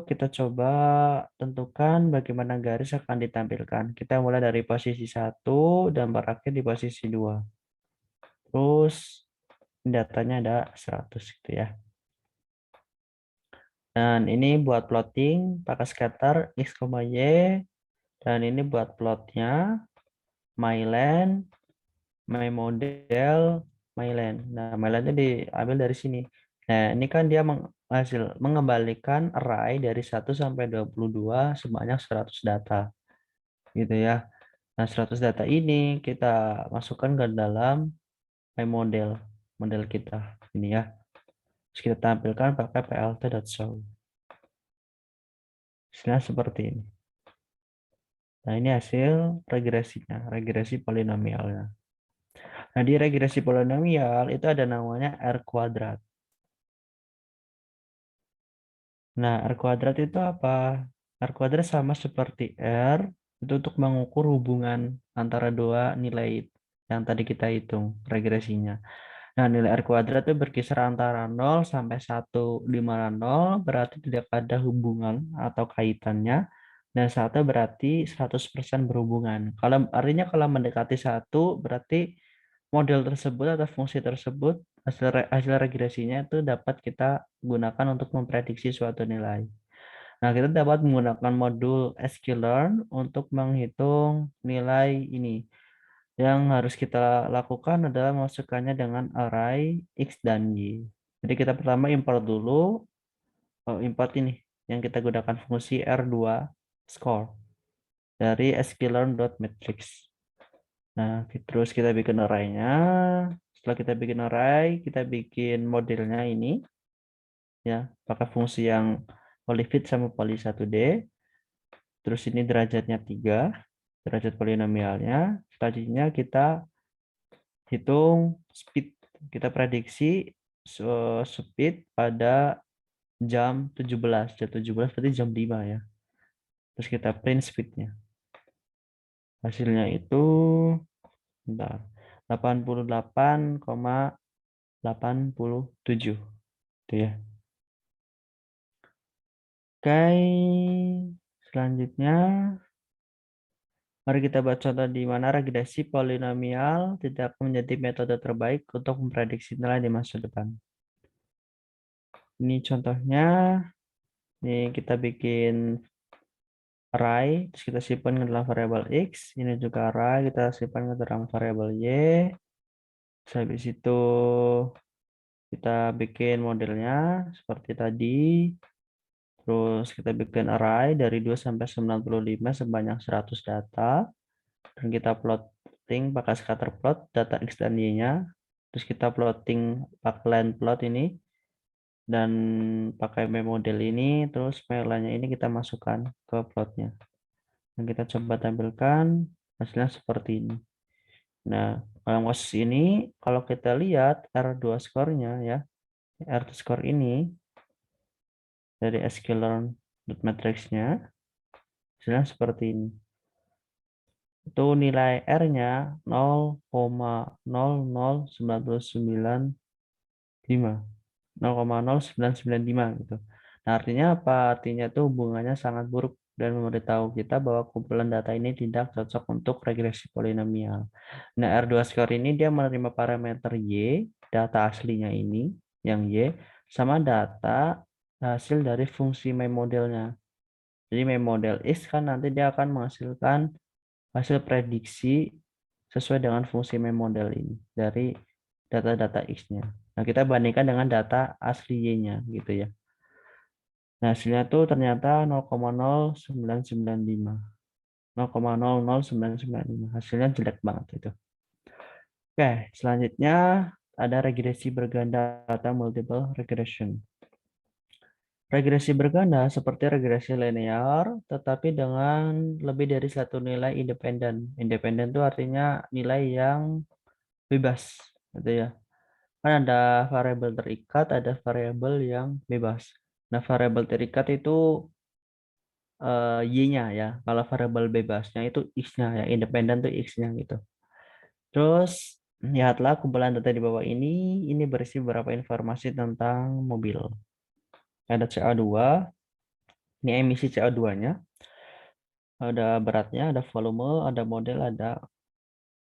Speaker 1: kita coba tentukan bagaimana garis akan ditampilkan. Kita mulai dari posisi 1 dan berakhir di posisi 2. Terus datanya ada 100 gitu ya. Dan ini buat plotting pakai scatter X, Y. Dan ini buat plotnya myland, my model, myland. Nah, mylandnya diambil dari sini. Nah, ini kan dia mengembalikan array dari 1 sampai 22 sebanyak 100 data. Gitu ya. Nah, 100 data ini kita masukkan ke dalam my model, model kita. Ini ya. Terus kita tampilkan pakai plt.show. Hasilnya seperti ini. Nah, ini hasil regresinya, regresi polinomialnya. Nah, di regresi polinomial itu ada namanya R kuadrat. Nah, R kuadrat itu apa? R kuadrat sama seperti R, itu untuk mengukur hubungan antara dua nilai yang tadi kita hitung regresinya. Nah, nilai R kuadrat itu berkisar antara 0 sampai 1. Di mana 0 berarti tidak ada hubungan atau kaitannya, dan 1 berarti 100% berhubungan. Kalau artinya kalau mendekati 1 berarti model tersebut atau fungsi tersebut hasil regresinya itu dapat kita gunakan untuk memprediksi suatu nilai. Nah, kita dapat menggunakan modul sklearn untuk menghitung nilai ini. Yang harus kita lakukan adalah memasukkannya dengan array X dan Y. Jadi kita pertama import dulu, import ini yang kita gunakan fungsi R2 score dari sklearn.matrix. Nah, terus kita bikin array-nya. Setelah kita bikin array, kita bikin modelnya ini ya, pakai fungsi yang polyfit sama poly 1D. Terus ini derajatnya 3, derajat polinomialnya. Selanjutnya kita hitung speed. Kita prediksi speed pada jam 17. Jam 17 berarti jam 5 ya. Terus kita print speednya. Hasilnya itu bentar, 88,87 itu ya. Oke, selanjutnya mari kita baca contoh di mana regresi polinomial tidak akan menjadi metode terbaik untuk memprediksi nilai di masa depan. Ini contohnya, ini kita bikin array, terus kita simpan ke dalam variabel X, ini juga array, kita simpan ke dalam variabel Y. Terus habis itu kita bikin modelnya seperti tadi. Terus kita bikin array dari 2 sampai 95 sebanyak 100 data. Dan kita plotting pakai scatter plot data X dan Y-nya. Terus kita plotting pakai line plot ini. Dan pakai model ini. Terus line-nya ini kita masukkan ke plotnya. Dan kita coba tampilkan hasilnya seperti ini. Nah, dalam kasus ini, kalau kita lihat R2 score-nya ya, R2 score ini dari sklearn.matrix-nya, hasilnya seperti ini. Itu nilai R-nya 0,00995. 0,0995 gitu. Nah, artinya apa? Artinya itu hubungannya sangat buruk dan memberitahu kita bahwa kumpulan data ini tidak cocok untuk regresi polinomial. Nah, R2 score ini dia menerima parameter Y, data aslinya ini, yang Y, sama data hasil dari fungsi modelnya. Jadi model X kan nanti dia akan menghasilkan hasil prediksi sesuai dengan fungsi model ini dari data-data X-nya. Nah, kita bandingkan dengan data asli Y-nya gitu ya. Nah, hasilnya tuh ternyata 0,0995. 0,00995. Hasilnya jelek banget itu. Oke, selanjutnya ada regresi berganda atau multiple regression. Regresi berganda seperti regresi linear, tetapi dengan lebih dari satu nilai independen. Independen itu artinya nilai yang bebas, gitu ya. Kan ada variabel terikat, ada variabel yang bebas. Nah, variabel terikat itu y-nya ya. Kalau variabel bebasnya itu x-nya ya, independen itu x-nya gitu. Terus lihatlah kumpulan data di bawah ini berisi beberapa informasi tentang mobil. Ada CO2, ini emisi CO2-nya, ada beratnya, ada volume, ada model, ada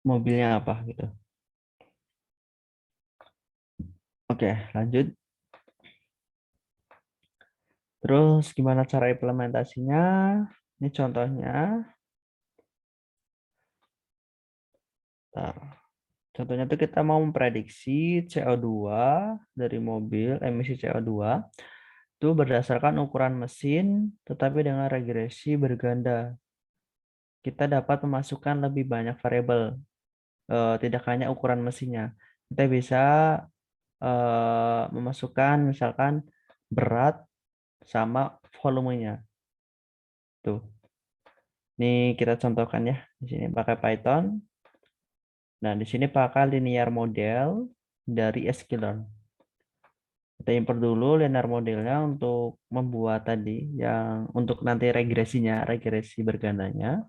Speaker 1: mobilnya apa gitu. Oke, lanjut. Terus gimana cara implementasinya? Ini contohnya. Bentar. Contohnya tuh kita mau memprediksi CO2 dari mobil, emisi CO2 itu berdasarkan ukuran mesin, tetapi dengan regresi berganda. Kita dapat memasukkan lebih banyak variabel, tidak hanya ukuran mesinnya. Kita bisa memasukkan misalkan berat sama volumenya. Tuh, ini kita contohkan ya. Di sini pakai Python. Nah, di sini pakai linear model dari sklearn. Kita import dulu linear modelnya untuk membuat tadi yang untuk nanti regresinya, regresi bergandanya.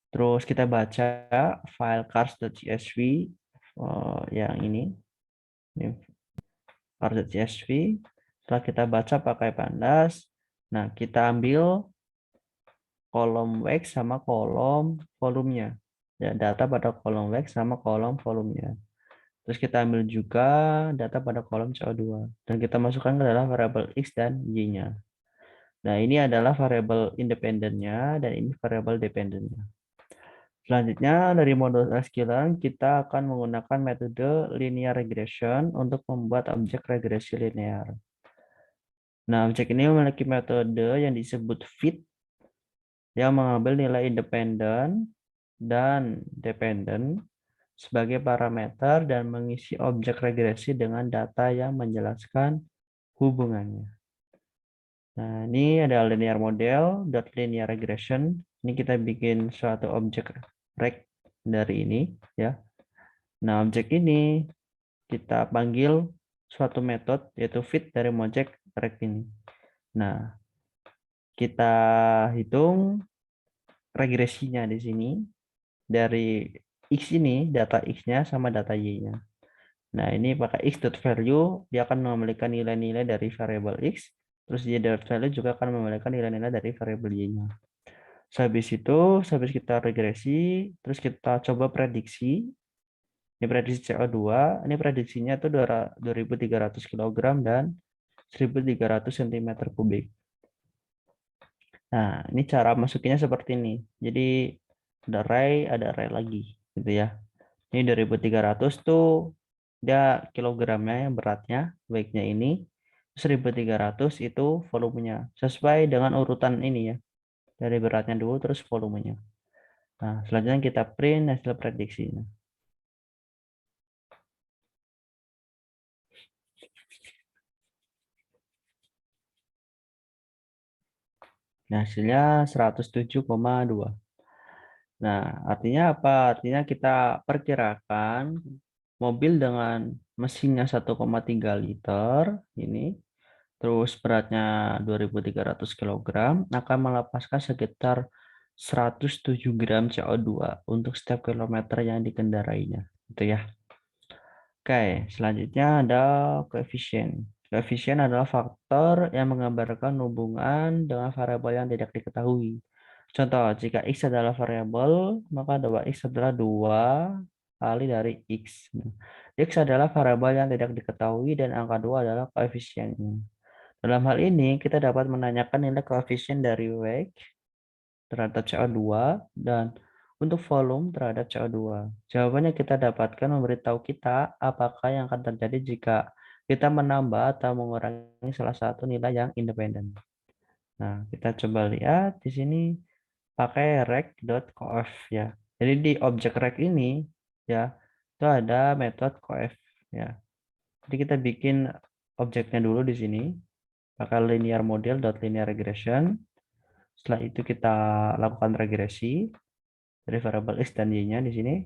Speaker 1: Terus kita baca file cars.csv yang ini cars.csv. Setelah kita baca pakai pandas, nah kita ambil kolom wax sama kolom volumenya. Ya, data pada kolom wax sama kolom volumenya. Terus kita ambil juga data pada kolom CO2 dan kita masukkan ke dalam variabel X dan Y-nya. Nah, ini adalah variabel independennya dan ini variabel dependennya. Selanjutnya dari modul sklearn kita akan menggunakan metode linear regression untuk membuat objek regresi linear. Nah, objek ini memiliki metode yang disebut fit yang mengambil nilai independen dan dependen sebagai parameter dan mengisi objek regresi dengan data yang menjelaskan hubungannya. Nah, ini ada linear model, linear regression. Ini kita bikin suatu objek reg dari ini ya. Nah, objek ini kita panggil suatu metode yaitu fit dari objek reg ini. Nah, kita hitung regresinya di sini dari X ini, data X-nya sama data Y-nya. Nah, ini pakai x.value, dia akan memberikan nilai-nilai dari variabel X, terus y.value juga akan memberikan nilai-nilai dari variabel Y-nya. Habis itu, habis kita regresi, terus kita coba prediksi. Ini prediksi CO2, ini prediksinya itu 2.300 kg dan 1.300 cm kubik. Nah, ini cara masukinnya seperti ini. Jadi ada array lagi gitu ya. Ini 2.300 tuh dia kilogramnya yang beratnya, weightnya ini 1.300 itu volumenya. Sesuai dengan urutan ini ya. Dari beratnya dulu terus volumenya. Nah, selanjutnya kita print hasil prediksinya. Nah, hasilnya 107,2. Nah, artinya apa? Artinya kita perkirakan mobil dengan mesinnya 1,3 liter ini, terus beratnya 2.300 kg, akan melepaskan sekitar 107 gram CO2 untuk setiap kilometer yang dikendarainya. Gitu ya. Oke, selanjutnya ada koefisien. Koefisien adalah faktor yang menggambarkan hubungan dengan variabel yang tidak diketahui. Contoh, jika X adalah variabel, maka 2X adalah 2 kali dari X. X adalah variabel yang tidak diketahui dan angka 2 adalah koefisiennya. Dalam hal ini, kita dapat menanyakan nilai koefisien dari weight terhadap CO2 dan untuk volume terhadap CO2. Jawabannya kita dapatkan memberitahu kita apakah yang akan terjadi jika kita menambah atau mengurangi salah satu nilai yang independen. Nah, kita coba lihat di sini pakai reg.coef ya. Jadi di objek reg ini ya, itu ada metode coef ya. Jadi kita bikin objeknya dulu di sini pakai linear model dot linear regression. Setelah itu kita lakukan regresi dari variabel x dan y-nya di sini,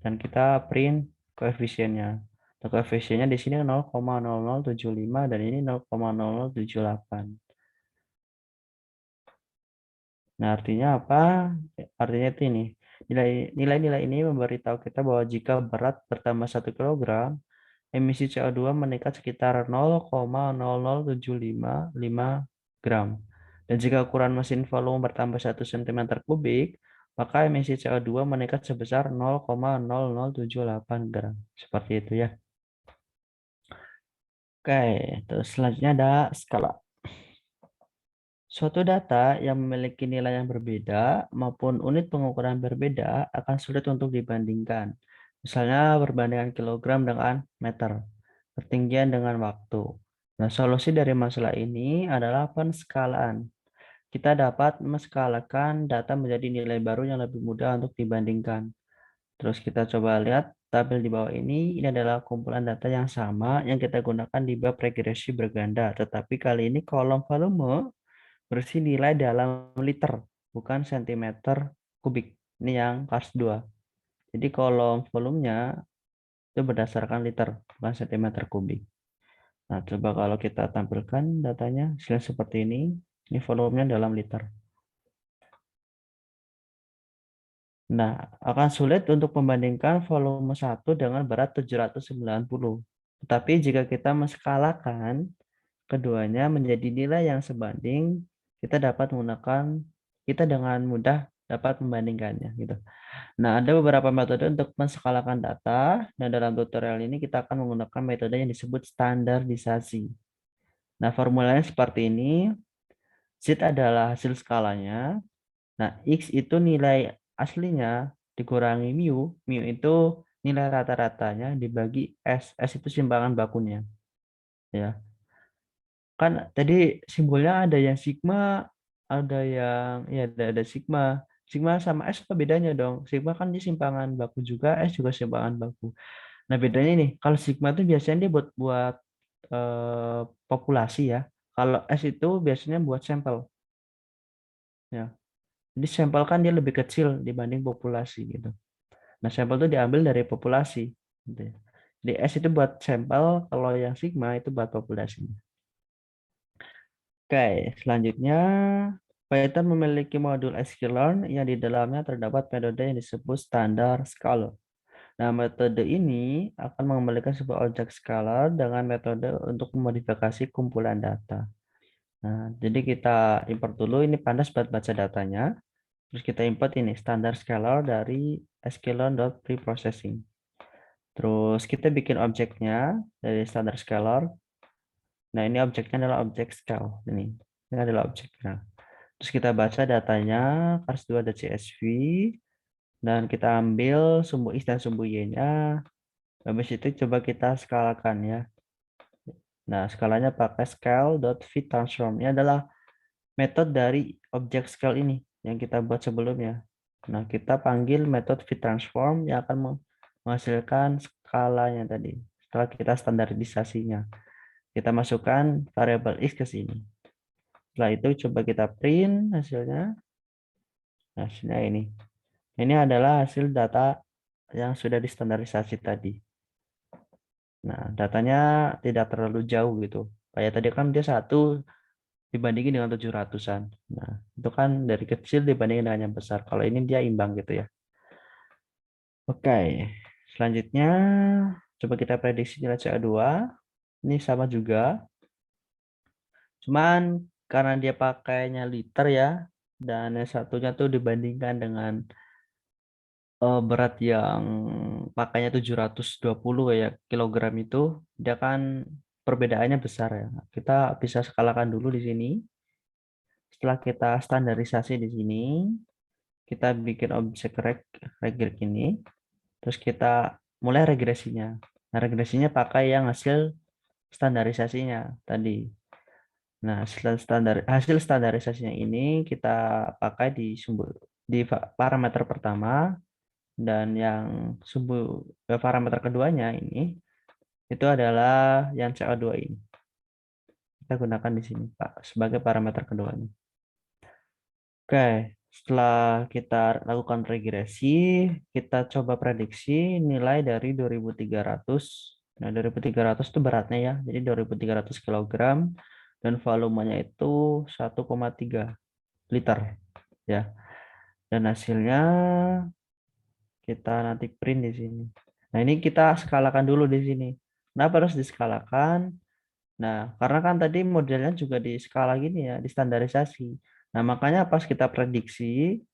Speaker 1: dan kita print koefisiennya. Nah, koefisiennya di sini 0,0075 dan ini 0,0078. Nah, artinya apa? Artinya itu ini. Nilai-nilai ini memberitahu kita bahwa jika berat bertambah 1 kg, emisi CO2 meningkat sekitar 0,00755 gram. Dan jika ukuran mesin volume bertambah 1 cm kubik, maka emisi CO2 meningkat sebesar 0,0078 gram. Seperti itu ya. Oke, terus selanjutnya ada skala. Suatu data yang memiliki nilai yang berbeda maupun unit pengukuran berbeda akan sulit untuk dibandingkan. Misalnya perbandingan kilogram dengan meter, ketinggian dengan waktu. Nah, solusi dari masalah ini adalah penskalaan. Kita dapat menskalakan data menjadi nilai baru yang lebih mudah untuk dibandingkan. Terus kita coba lihat tabel di bawah ini. Ini adalah kumpulan data yang sama yang kita gunakan di bab regresi berganda. Tetapi kali ini kolom volume berisi nilai dalam liter, bukan sentimeter kubik. Ini yang kelas 2. Jadi kolom volumenya itu berdasarkan liter, bukan sentimeter kubik. Nah, coba kalau kita tampilkan datanya, hasilnya seperti ini. Ini volumenya dalam liter. Nah, akan sulit untuk membandingkan volume 1 dengan berat 790. Tetapi jika kita menskalakan keduanya menjadi nilai yang sebanding, kita dengan mudah dapat membandingkannya gitu. Nah, ada beberapa metode untuk menskalakan data, dan dalam tutorial ini kita akan menggunakan metode yang disebut standarisasi. Nah, formulanya seperti ini. Z adalah hasil skalanya. Nah, X itu nilai aslinya dikurangi mu. Mu itu nilai rata-ratanya dibagi S. S itu simpangan bakunya. Ya. Kan tadi simbolnya ada yang sigma, ada yang ya ada sigma. Sigma sama S apa bedanya dong? Sigma kan dia simpangan baku juga, S juga simpangan baku. Nah, bedanya nih, kalau sigma itu biasanya dia buat buat populasi ya. Kalau S itu biasanya buat sampel ya. Jadi sampel kan dia lebih kecil dibanding populasi gitu. Nah, sampel itu diambil dari populasi gitu ya. Jadi S itu buat sampel, kalau yang sigma itu buat populasi. Oke, selanjutnya Python memiliki modul sklearn yang di dalamnya terdapat metode yang disebut standar scalar. Nah, metode ini akan mengembalikan sebuah objek scalar dengan metode untuk memodifikasi kumpulan data. Nah, jadi kita import dulu, ini pandas buat baca datanya. Terus kita import ini standar scalar dari sklearn.preprocessing. Terus kita bikin objeknya dari standar scalar. Nah, ini objeknya adalah objek scale. Ini adalah objeknya. Terus kita baca datanya cars2.csv, dan kita ambil sumbu x dan sumbu y-nya. Habis itu coba kita skalakan ya. Nah, skalanya pakai scale.fitTransform. Ini adalah metode dari objek scale ini yang kita buat sebelumnya. Nah, kita panggil metode fitTransform yang akan menghasilkan skalanya tadi. Setelah kita standarisasinya, kita masukkan variabel x ke sini. Setelah itu coba kita print hasilnya. Hasilnya ini. Ini adalah hasil data yang sudah distandarisasi tadi. Nah, datanya tidak terlalu jauh gitu. Kayak tadi kan dia 1 dibandingin dengan 700-an. Nah, itu kan dari kecil dibandingin dengan yang besar. Kalau ini dia imbang gitu ya. Oke, selanjutnya coba kita prediksi nilai CO2. Ini sama juga. Cuman karena dia pakainya liter ya, dan yang satunya tuh dibandingkan dengan berat yang pakainya 720 kayak kilogram itu, dia kan perbedaannya besar ya. Kita bisa skalakan dulu di sini. Setelah kita standarisasi di sini, kita bikin objek regret ini, terus kita mulai regresinya. Nah, regresinya pakai yang hasil standarisasinya tadi. Nah, hasil standarisasinya ini kita pakai di parameter pertama, dan yang parameter keduanya ini itu adalah yang CO2 ini. kita gunakan di sini Pak sebagai parameter keduanya. Oke, setelah kita lakukan regresi, kita coba prediksi nilai dari 2300. Nah, 2300 itu beratnya ya, jadi 2300 kilogram dan volumenya itu 1,3 liter ya. Dan hasilnya kita nanti print di sini. Nah, ini kita skalakan dulu di sini. Kenapa harus diskalakan? Nah, karena kan tadi modelnya juga di skala gini ya, di standarisasi. Nah, makanya pas kita prediksi,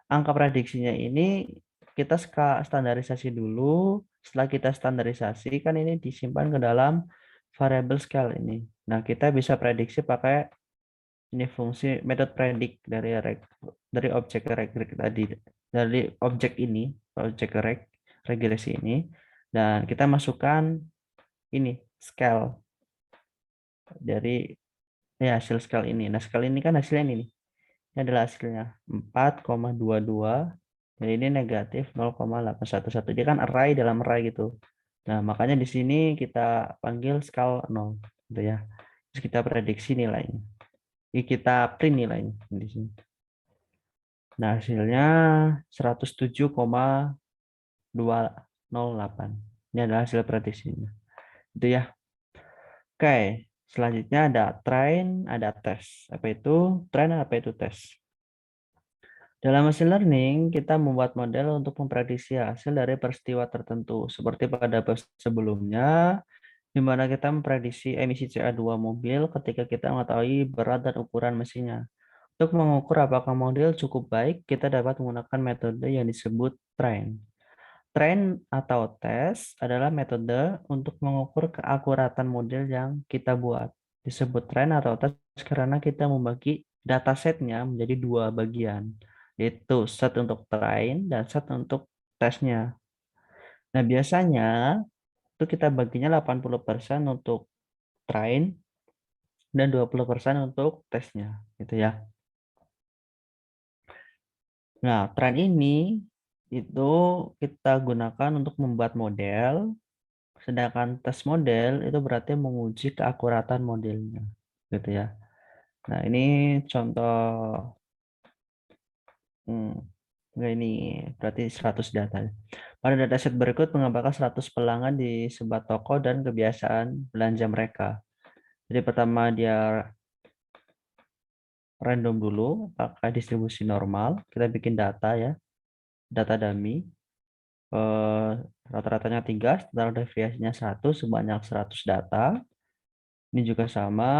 Speaker 1: angka prediksinya ini kita standarisasi dulu. Setelah kita standarisasi, kan ini disimpan ke dalam variable scale ini. Nah, kita bisa prediksi pakai ini fungsi method predict dari objek reg tadi, dari objek ini, objek regresi ini, dan kita masukkan ini scale dari ya hasil scale ini. Nah, scale ini kan hasilnya ini nih. Ini adalah hasilnya 4,22. Jadi ini negatif 0,811. Dia kan array dalam array gitu. Nah, makanya di sini kita panggil scale 0 gitu ya. Terus kita prediksi nilainya. Kita print nilainya di sini. Nah, hasilnya 107,208. Ini adalah hasil prediksinya. Itu ya. Oke, selanjutnya ada train, ada tes. Apa itu train, apa itu tes? Dalam machine learning, kita membuat model untuk memprediksi hasil dari peristiwa tertentu. Seperti pada bab sebelumnya, di mana kita memprediksi emisi CO2 mobil ketika kita mengetahui berat dan ukuran mesinnya. Untuk mengukur apakah model cukup baik, kita dapat menggunakan metode yang disebut train. Train atau tes adalah metode untuk mengukur keakuratan model yang kita buat. Disebut train atau tes karena kita membagi datasetnya menjadi dua bagian, yaitu set untuk train dan set untuk tesnya. Nah, biasanya itu kita baginya 80% untuk train dan 20% untuk tesnya, gitu ya. Nah, train ini itu kita gunakan untuk membuat model. Sedangkan tes model itu berarti menguji keakuratan modelnya, gitu ya. Nah, ini contoh, enggak ini berarti 100 data. Pada dataset berikut menggambarkan 100 pelanggan di sebuah toko dan kebiasaan belanja mereka. Jadi pertama dia random dulu, pakai distribusi normal. Kita bikin data ya, data dummy. Rata-ratanya 3, standar deviasinya 1 sebanyak 100 data. Ini juga sama,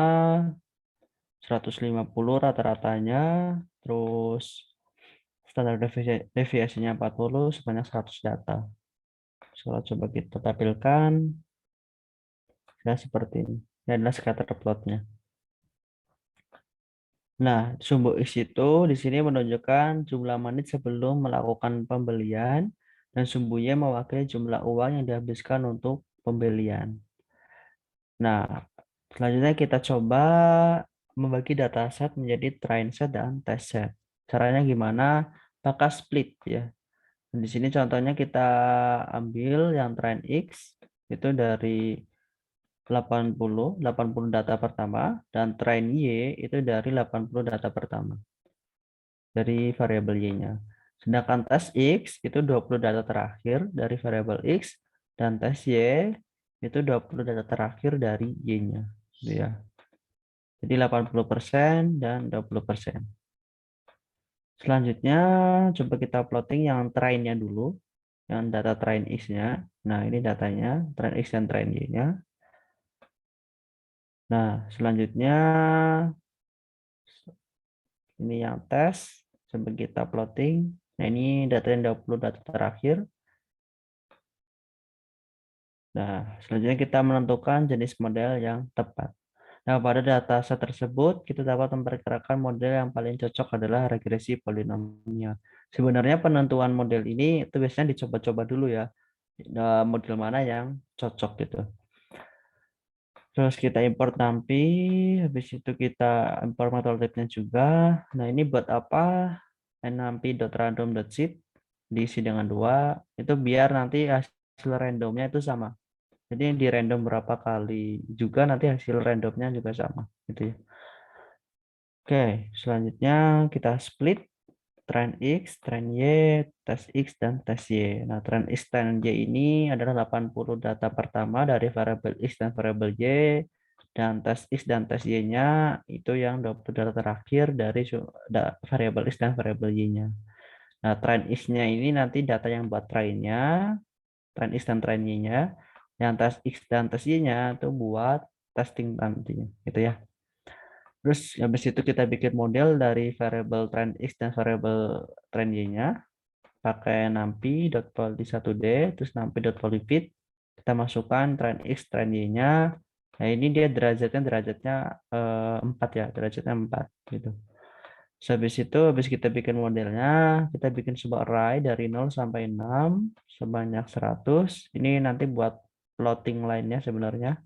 Speaker 1: 150 rata-ratanya, terus standar deviasinya 40 sebanyak 100 data. Kalau coba kita tampilkan, ya seperti ini. Ini adalah scatter plotnya. Nah, sumbu X itu di sini menunjukkan jumlah menit sebelum melakukan pembelian dan sumbu Y mewakili jumlah uang yang dihabiskan untuk pembelian. Nah, selanjutnya kita coba membagi dataset menjadi train set dan test set. Caranya gimana? Pakai split ya. Di sini contohnya kita ambil yang train X itu dari 80 data pertama dan train Y itu dari 80 data pertama dari variabel Y-nya. Sedangkan tes X itu 20 data terakhir dari variabel X dan tes Y itu 20 data terakhir dari Y-nya. Gitu ya. Jadi 80% dan 20%. Selanjutnya coba kita plotting yang trainnya dulu, yang data train X-nya. Nah, ini datanya, train X dan train Y-nya. Nah, selanjutnya ini yang tes, coba kita plotting. Nah, ini data yang 20 data terakhir. Nah, selanjutnya kita menentukan jenis model yang tepat. Nah, pada data set tersebut, kita dapat memperkirakan model yang paling cocok adalah regresi polinomial. Sebenarnya penentuan model ini itu biasanya dicoba-coba dulu ya. Model mana yang cocok gitu. Terus kita import NumPy, habis itu kita import metodenya juga. Nah, ini buat apa? numpy.random.seed diisi dengan 2, itu biar nanti hasil randomnya itu sama. Jadi di random berapa kali juga nanti hasil randomnya juga sama. gitu ya. Oke, selanjutnya kita split tren X, tren Y, tes X, dan tes Y. Nah, tren X, tren Y ini adalah 80 data pertama dari variabel X dan variabel Y, dan tes X dan tes Y-nya itu yang 20 data terakhir dari variabel X dan variabel Y-nya. Nah, tren X-nya ini nanti data yang buat try-nya, tren X dan tren Y-nya, yang tes X dan tes Y-nya itu buat testing nantinya, gitu ya. Terus habis itu kita bikin model dari variabel tren X dan variabel tren Y-nya pakai numpy.poly1d terus numpy.polyfit. Kita masukkan tren X, tren Y-nya. Nah, ini dia derajatnya 4 ya, derajatnya 4 gitu. Terus habis kita bikin modelnya, kita bikin sebuah array dari 0 sampai 6 sebanyak 100. Ini nanti buat plotting lainnya sebenarnya.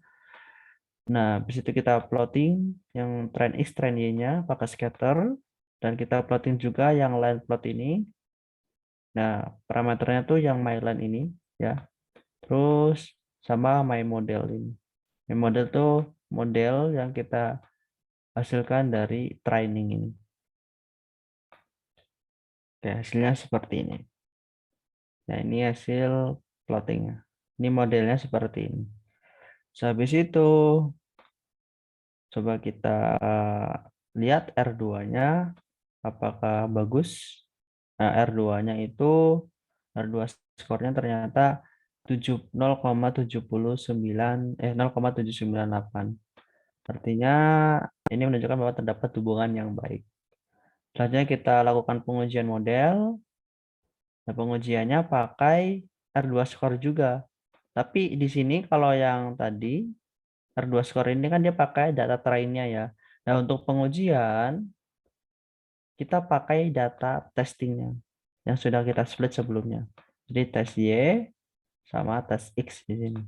Speaker 1: Nah, habis itu kita plotting yang tren X, tren Y-nya pakai scatter. Dan kita plotting juga yang line plot ini. Nah, parameternya tuh yang myline ini ya. Terus sama my model ini. My model tuh model yang kita hasilkan dari training ini. Oke, hasilnya seperti ini. Nah, ini hasil plottingnya. Ini modelnya seperti ini. Habis itu coba kita lihat R2-nya apakah bagus. Nah, R2-nya itu R2 skornya ternyata 0,798. Artinya ini menunjukkan bahwa terdapat hubungan yang baik. Selanjutnya kita lakukan pengujian model. Nah, pengujiannya pakai R2 score juga. Tapi di sini kalau yang tadi R2 score ini kan dia pakai data trainnya ya. Nah, untuk pengujian kita pakai data testingnya yang sudah kita split sebelumnya. Jadi tes Y sama tes X di sini.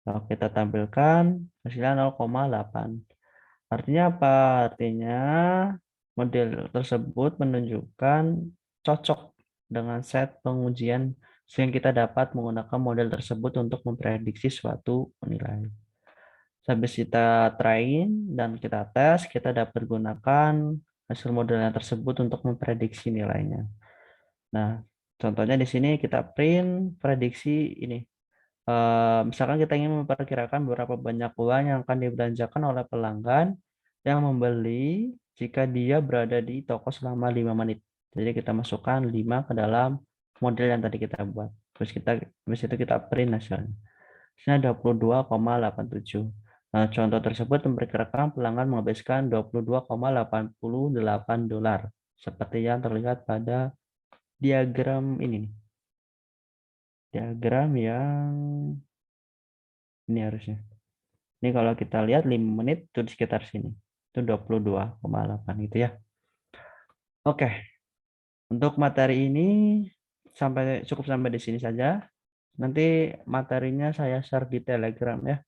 Speaker 1: Kalau kita tampilkan hasilnya 0,8. Artinya apa? Artinya model tersebut menunjukkan cocok dengan set pengujian sehingga kita dapat menggunakan model tersebut untuk memprediksi suatu nilai. Habis kita train dan kita tes, kita dapat gunakan hasil modelnya tersebut untuk memprediksi nilainya. Nah, contohnya di sini kita print prediksi ini. Misalkan kita ingin memperkirakan berapa banyak uang yang akan dibelanjakan oleh pelanggan yang membeli jika dia berada di toko selama 5 menit. Jadi kita masukkan 5 ke dalam model yang tadi kita buat. Habis itu kita print hasilnya. Hasilnya 22,87. Nah, contoh tersebut memperkirakan pelanggan menghabiskan $22,88 seperti yang terlihat pada diagram ini. Diagram yang ini harusnya. Ini kalau kita lihat 5 menit itu di sekitar sini. Itu 22,8 gitu ya. Oke, untuk materi ini cukup sampai di sini saja. Nanti materinya saya share di Telegram ya,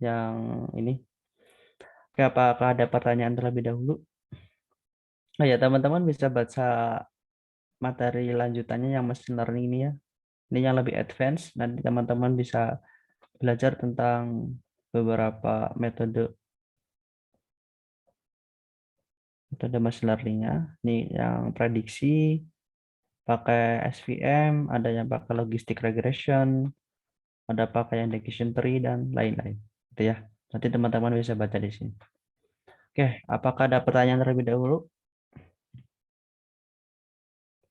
Speaker 1: yang ini. Oke, apakah ada pertanyaan terlebih dahulu? Oh ya, teman-teman bisa baca materi lanjutannya yang machine learning ini ya. Ini yang lebih advance. Nanti teman-teman bisa belajar tentang beberapa metode machine learning-nya. Ini yang prediksi pakai SVM, ada yang pakai logistic regression, ada pakai yang decision tree dan lain-lain. Gitu ya. Nanti teman-teman bisa baca di sini. Oke, apakah ada pertanyaan terlebih dahulu?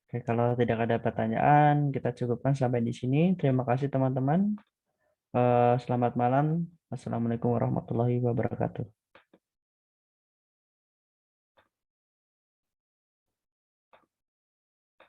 Speaker 1: Oke, kalau tidak ada pertanyaan, kita cukupkan sampai di sini. Terima kasih teman-teman. Selamat malam. Assalamualaikum warahmatullahi wabarakatuh.